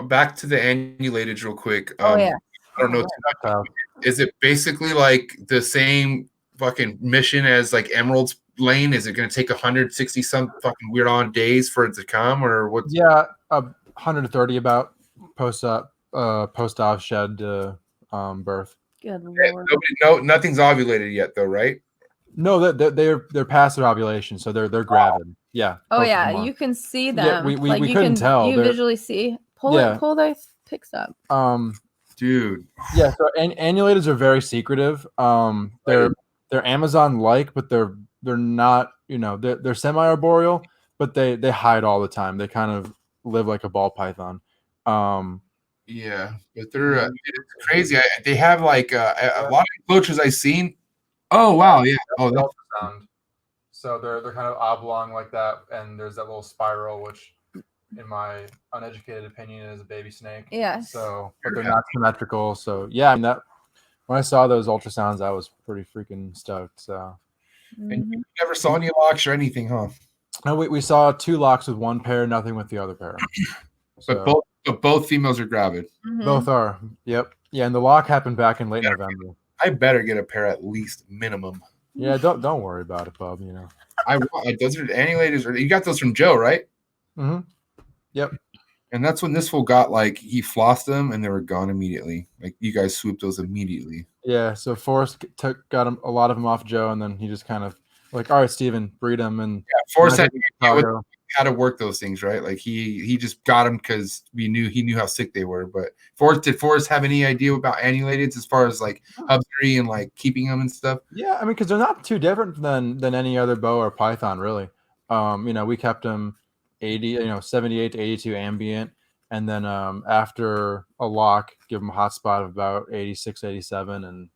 back to the annulatage real quick. Oh yeah. I don't know too much. Is it basically like the same fucking mission as like Emerald's Lane? Is it going to take 160 some fucking weird on days for it to come, or what? Yeah, 130 about post-op shed birth. Good lord. Nothing's ovulated yet, though, right? No, they're passive ovulation, so they're gravid. Yeah. Oh yeah, you can see them. Yeah, we like you couldn't tell. You visually see. Pull their pics up. Dude. Yeah. So annulators are very secretive. They're Amazon-like, but they're not. You know, they're semi-arboreal, but they hide all the time. They kind of live like a ball python. Yeah, but they're it's crazy. They have like a lot of enclosures I've seen. Oh wow, yeah. Oh, ultrasound. So they're kind of oblong like that, and there's that little spiral, which, in my uneducated opinion, is a baby snake. Yeah. So, but they're not symmetrical. So yeah, I mean, that when I saw those ultrasounds, I was pretty freaking stoked. So. And you never saw any locks or anything, huh? No, we saw 2 locks with one pair, nothing with the other pair. So, but both females are gravid. Both are. Yep. Yeah, and the lock happened back in late November. I better get a pair at least minimum. Yeah, don't worry about it, bub. You know, those are annulators. You got those from Joe, right? Mm-hmm. Yep. And that's when this fool got like he flossed them and they were gone immediately. Like you guys swooped those immediately. Yeah. So Forrest got a lot of them off Joe, and then he just kind of like, all right, Steven, breed them. And yeah, Forrest had how to work those things, right? Like he just got them because he knew how sick they were. But did Forrest have any idea about annulateds as far as like hubsary and like keeping them and stuff? Yeah, I mean, because they're not too different than any other boa or python, really. You know, we kept them 78 to 82 ambient, and then after a lock, give them a hot spot of about 86, 87, and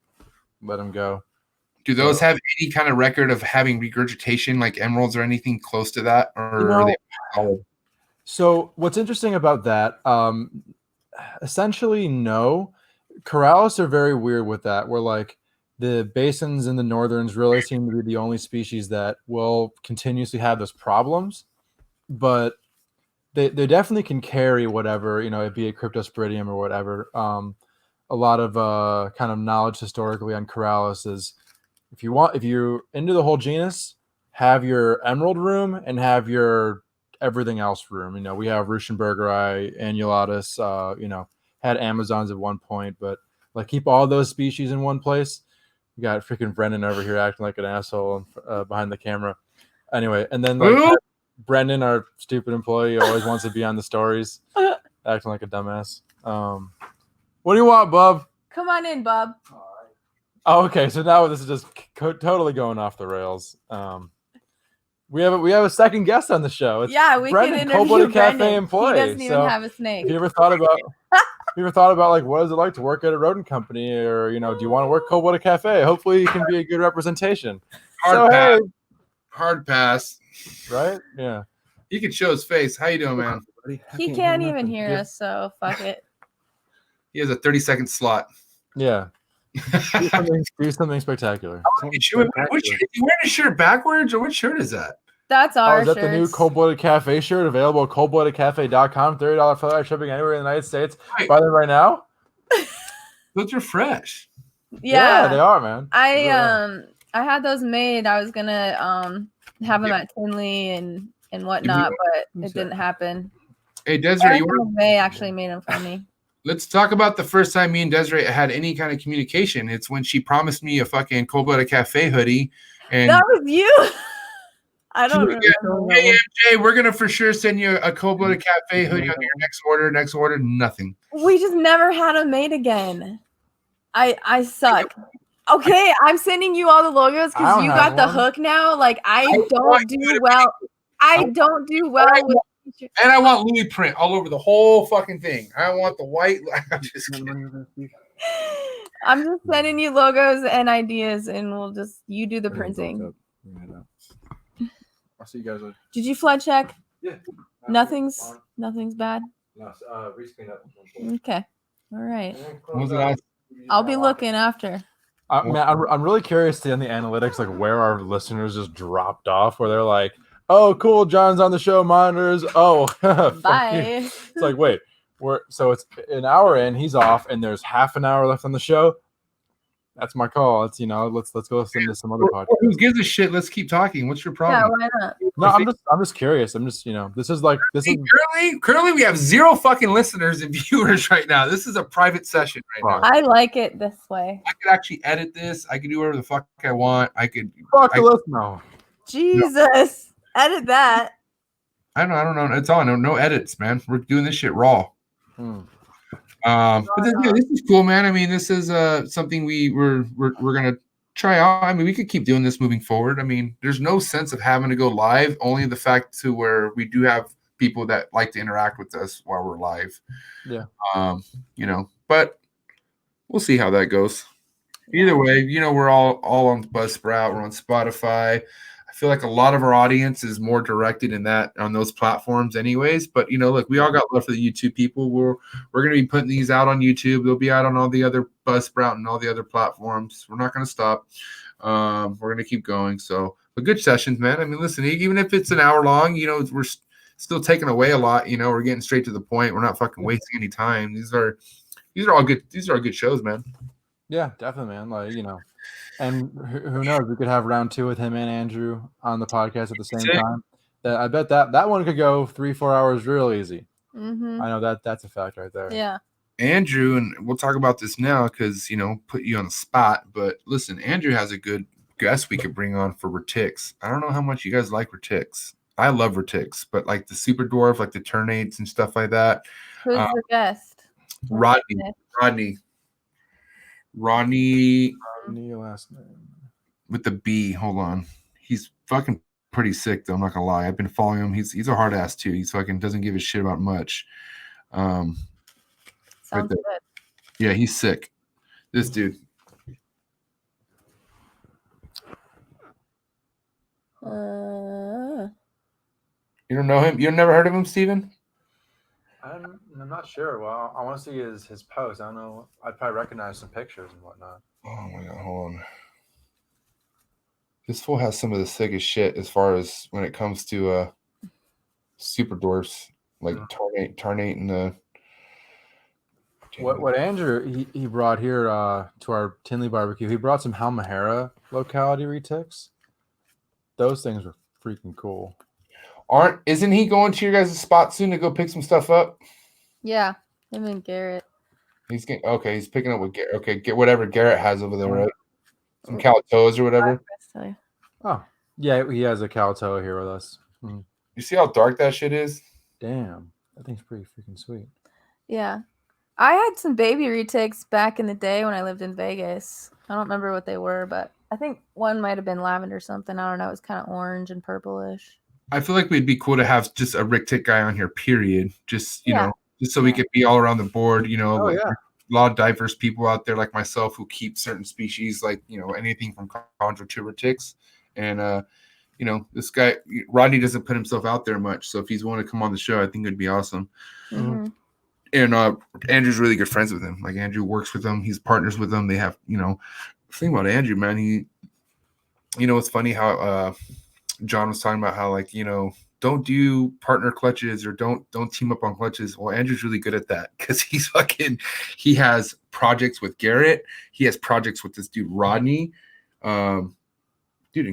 let them go. Do those have any kind of record of having regurgitation like emeralds or anything close to that? Or are they solid? So what's interesting about that, essentially no. Corrales are very weird with that. Where like the basins and the northerns really seem to be the only species that will continuously have those problems. But they definitely can carry whatever, you know, it be a cryptosporidium or whatever. A lot of kind of knowledge historically on Corrales is if you're into the whole genus, have your emerald room and have your everything else room. You know, we have Ruschenbergeri, Annulatus, you know, had Amazons at one point, but like keep all those species in one place. We got freaking Brendan over here acting like an asshole behind the camera. Anyway, and then like Brendan, our stupid employee, always wants to be on the stories, acting like a dumbass. What do you want, bub? Come on in, bub. Oh, okay. So now this is just totally going off the rails. We have a second guest on the show. It's we Brendan, can interview Cold-Blooded Brendan. Cafe employee. He doesn't even have a snake. Have you ever thought about like what is it like to work at a rodent company, or you know, do you want to work Cold-Blooded Cafe? Hopefully, you can be a good representation. Hard pass. Right? Yeah. He can show his face. How you doing, man? He can't even hear us, so fuck it. He has a 30-second slot. Yeah. Do something spectacular. Is he wearing a shirt backwards, or what shirt is that? That's our Is that shirts. the new Cold-Blooded Cafe shirt available at coldbloodedcafe.com? $30 flat shipping anywhere in the United States. Buy them right now. Those are fresh. Yeah, they are, man. I had those made. I was gonna have them at Tinley and whatnot, but it didn't happen. Hey, Desiree, they actually made them for me. Let's talk about the first time me and Desiree had any kind of communication. It's when she promised me a fucking Cold-Blooded Cafe hoodie. And that was you. I don't remember. Hey, MJ, we're gonna for sure send you a Cold-Blooded Cafe hoodie on your next order. Nothing. We just never had them made again. I suck. Okay, I'm sending you all the logos because you got the hook now. Like I don't do well. I don't do well with. And I want Louis print all over the whole fucking thing. I want the white. I'm just kidding. I'm just sending you logos and ideas, and you do the printing. I'll see you guys later. Did you flood check? Yeah. Nothing's bad. No, rescreen up. Okay. All right. When was the last? I'll be looking after. Man, I'm really curious to see on the analytics, like where our listeners just dropped off, where they're like, "Oh, cool, John's on the show, monitors. Oh, bye." It's like, wait, so it's an hour in, he's off, and there's half an hour left on the show. That's my call. It's let's go listen to some other podcast. Who gives a shit? Let's keep talking. What's your problem? Yeah, why not? No, I'm just curious. I'm just this is Currently we have 0 fucking listeners and viewers right now. This is a private session right now. I like it this way. I could actually edit this. I could do whatever the fuck I want. I could no. Jesus, edit that. I don't know. It's on. No edits, man. We're doing this shit raw. But this is cool, man. I mean, this is something we're gonna try out. I mean, we could keep doing this moving forward. I mean, there's no sense of having to go live. Only the fact to where we do have people that like to interact with us while we're live. Yeah. But we'll see how that goes. Either way, we're all on Buzzsprout. We're on Spotify. I feel like a lot of our audience is more directed on those platforms anyways. But, look, we all got love for the YouTube people. We're going to be putting these out on YouTube. They'll be out on all the other Buzzsprout and all the other platforms. We're not going to stop. We're going to keep going. So, but good sessions, man. I mean, listen, even if it's an hour long, we're still taking away a lot. We're getting straight to the point. We're not fucking wasting any time. These are all good. These are all good shows, man. Yeah, definitely, man. And who knows? We could have round 2 with him and Andrew on the podcast at the same time. I bet that one could go 3-4 hours real easy. Mm-hmm. I know that's a fact right there. Yeah. Andrew, and we'll talk about this now because put you on the spot. But listen, Andrew has a good guest we could bring on for retics. I don't know how much you guys like retics. I love retics, but like the super dwarf, like the ternates and stuff like that. Who's the guest? Rodney last name with the B. Hold on, he's fucking pretty sick though. I'm not gonna lie. I've been following him. He's a hard ass too. He's fucking doesn't give a shit about much. Sounds right good. Yeah, he's sick. This dude. You don't know him? You've never heard of him, Steven? I'm not sure. Well, I want to see his post. I don't know. I'd probably recognize some pictures and whatnot. Oh my god, hold on. This fool has some of the sickest shit as far as when it comes to super dwarfs, like Tarnate and the. What Andrew he brought here to our Tinley barbecue, he brought some Halmahera locality retics. Those things were freaking cool. Isn't he going to your guys' spot soon to go pick some stuff up? Yeah, him and Garrett. He's picking up with Garrett. Okay, get whatever Garrett has over there, right? Some Calatoas or whatever. Oh, yeah, he has a Calatoa here with us. Mm. You see how dark that shit is? Damn, that thing's pretty freaking sweet. Yeah. I had some baby retics back in the day when I lived in Vegas. I don't remember what they were, but I think one might have been lavender something. I don't know. It was kind of orange and purplish. I feel like we'd be cool to have just a Rick Tick guy on here, period. Just, just so we could be all around the board, a lot of diverse people out there like myself who keep certain species, like, anything from chondro to Ticks. And, this guy, Rodney doesn't put himself out there much. So if he's willing to come on the show, I think it'd be awesome. Mm-hmm. And Andrew's really good friends with him. Like Andrew works with him. He's partners with him. They have, the thing about Andrew, man, it's funny how John was talking about how, like, don't do partner clutches or don't team up on clutches. Well, Andrew's really good at that because he has projects with Garrett. He has projects with this dude, Rodney. And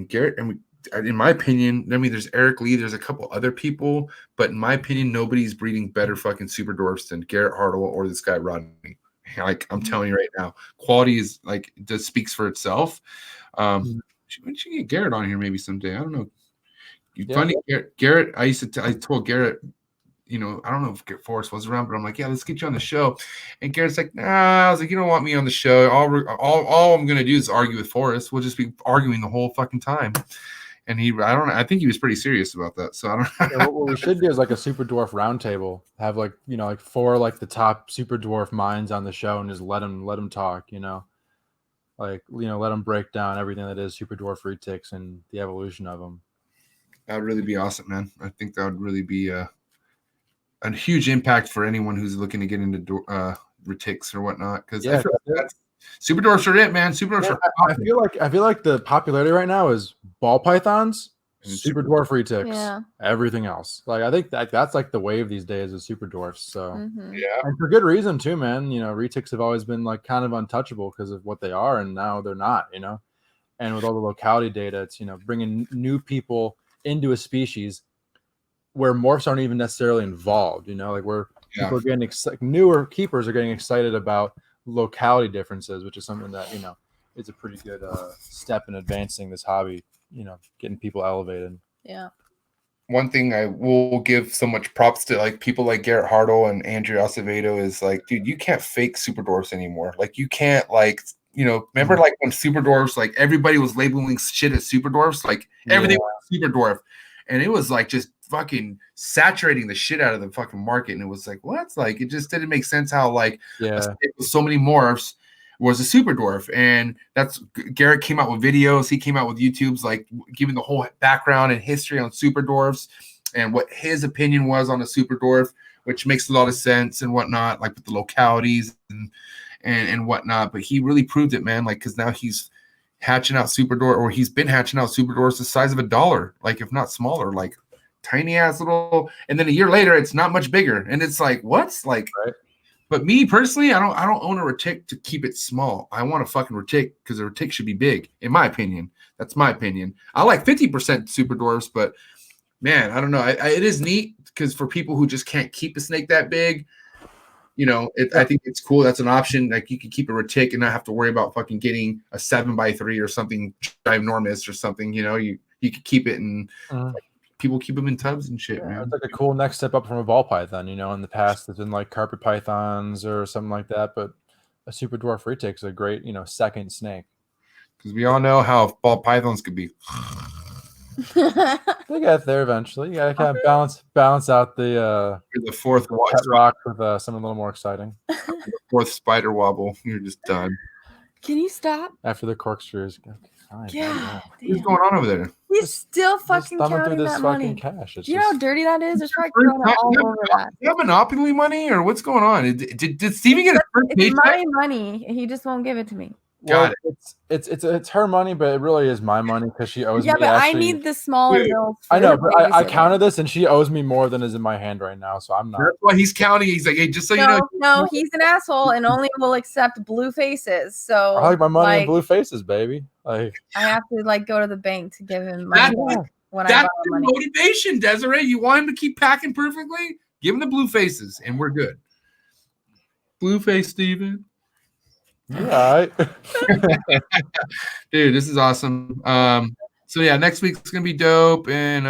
Garrett, in my opinion, I mean, there's Eric Lee, there's a couple other people, but in my opinion, nobody's breeding better fucking super dwarfs than Garrett Hartwell or this guy, Rodney. Like, I'm telling you right now, quality is like, just speaks for itself. Why don't you get Garrett on here maybe someday? I don't know. Funny, Garrett. I told Garrett, I don't know if Forrest was around, but I'm like, yeah, let's get you on the show. And Garrett's like, nah. I was like, you don't want me on the show. All I'm gonna do is argue with Forrest. We'll just be arguing the whole fucking time. And I think he was pretty serious about that. So I don't know. What we should do is like a super dwarf roundtable. Have like, like 4 like the top super dwarf minds on the show and just let them talk. Like, let them break down everything that is super dwarf retics and the evolution of them. That would really be awesome, man. I think that would really be a huge impact for anyone who's looking to get into retics or whatnot. Because super dwarfs are it, man. Super dwarfs are. I feel like the popularity right now is ball pythons, Super dwarf retics. Yeah. Everything else. Like I think that's like the wave these days is super dwarfs. So Yeah. and for good reason too, man. You know, retics have always been like kind of untouchable because of what they are, and now they're not. You know, and with all the locality data, it's bringing new people into a species where morphs aren't even necessarily involved. Like where people are getting excited, newer keepers are getting excited about locality differences, which is something that is a pretty good step in advancing this hobby. Getting people elevated. Yeah. One thing I will give so much props to like people like Garrett Hartle and Andrew Acevedo is like, dude, you can't fake super dwarfs anymore. Like you can't remember like when super dwarfs, like everybody was labeling shit as super dwarfs, like everything was super dwarf, and it was like just fucking saturating the shit out of the fucking market, and it was like, what? Like it just didn't make sense how like so many morphs was a super dwarf. And that's Garrett came out with videos, he came out with YouTube's like giving the whole background and history on super dwarfs and what his opinion was on a super dwarf, which makes a lot of sense and whatnot, like with the localities and whatnot. But he really proved it, man, like because now he's hatching out super dwarf, or he's been hatching out super dwarfs the size of $1, like if not smaller, like tiny ass little, and then a year later it's not much bigger, and it's like what's like But me personally, I don't own a retic to keep it small. I want a fucking retic because a retic should be big, in my opinion. That's my opinion. I like 50% super dwarfs, but man, I don't know. It is neat because for people who just can't keep a snake that big, I think it's cool. That's an option. Like you can keep a retic and not have to worry about fucking getting a 7x3 or something ginormous or something. You could keep it in. People keep them in tubs and shit, man. It's like a cool next step up from a ball python. In the past, it's been like carpet pythons or something like that, but a super dwarf retic is a great, second snake. Because we all know how ball pythons could be. They get there eventually. You gotta kind of balance out the fourth pet rock with something a little more exciting. The fourth spider wobble. You're just done. Can you stop? After the corkscrews. Yeah. What's going on over there? He's still fucking counting this that fucking money. cash. Do you know how dirty that is? There's probably corona all over that. You have monopoly money, or what's going on? Did Stevie get his first paycheck? It's my money. He just won't give it to me. Well, it's her money, but it really is my money because she owes me. Yeah, but I need the smaller bills. I know, but I counted this, and she owes me more than is in my hand right now, so I'm not. That's why he's counting. He's like, hey, just so you know. No, he's an asshole and only will accept blue faces. So I like my money in blue faces, baby. Like I have to go to the bank to give him money when I borrow money. That's motivation, Desiree. You want him to keep packing perfectly? Give him the blue faces, and we're good. Blue face, Steven. All right. Dude, this is awesome. So yeah, next week's gonna be dope. And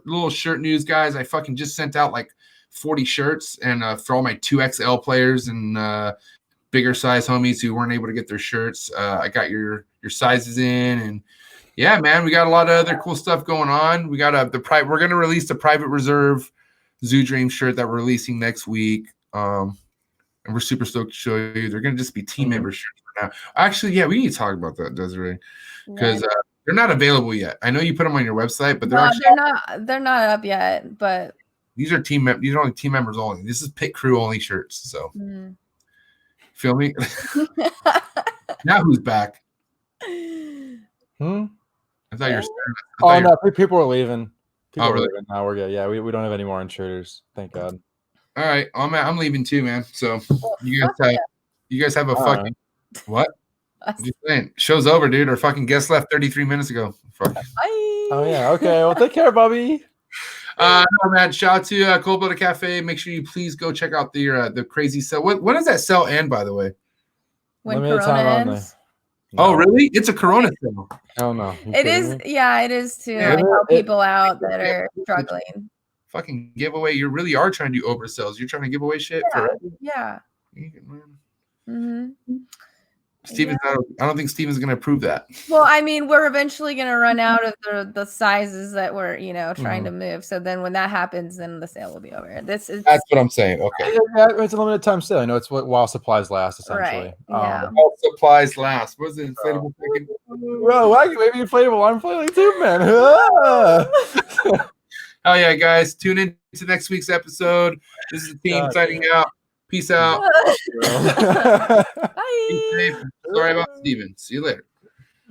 little shirt news, guys. I fucking just sent out like 40 shirts, and for all my 2XL players and bigger size homies who weren't able to get their shirts, I got your sizes in. And yeah, man, we got a lot of other cool stuff going on. We got we're gonna release the private reserve Zoo Dream shirt that we're releasing next week. And we're super stoked to show you. They're going to just be team member shirts for now. Actually, yeah, we need to talk about that, Desiree, because they're not available yet. I know you put them on your website, but they're not up yet. But these are these are only team members only. This is pit crew only shirts. So feel me? Now who's back? I thought you were. No, people are leaving. People really? Leaving. Now we're good. Yeah, we don't have any more intruders. Thank God. All right, I'm leaving too, man. So you guys have a fucking what? I'm just saying, show's over, dude. Our fucking guest left 33 minutes ago. Fuck. Bye. Oh yeah, okay. Well, take care, Bobby. No, man. Shout out to Cold Blooded Cafe. Make sure you please go check out the crazy sale. When does that sale end, by the way? When Corona ends. Oh, really? It's a Corona sale. Oh no. It is. Yeah, it is to help people out that are struggling. Fucking giveaway. You really are trying to do oversells. You're trying to give away shit for Steven's I don't think Steven's gonna approve that. Well, I mean, we're eventually gonna run out of the sizes that we're trying to move. So then when that happens, then the sale will be over. That's what I'm saying. Okay. Yeah, it's a limited time sale. I know it's while supplies last, essentially. Right. Yeah. While supplies last. What's the inflatable thing? Bro, maybe inflatable. I'm flailing too, man. Oh yeah, guys, tune in to next week's episode. This is the team signing out. Peace out. Bye. Be safe. Sorry about Steven. See you later.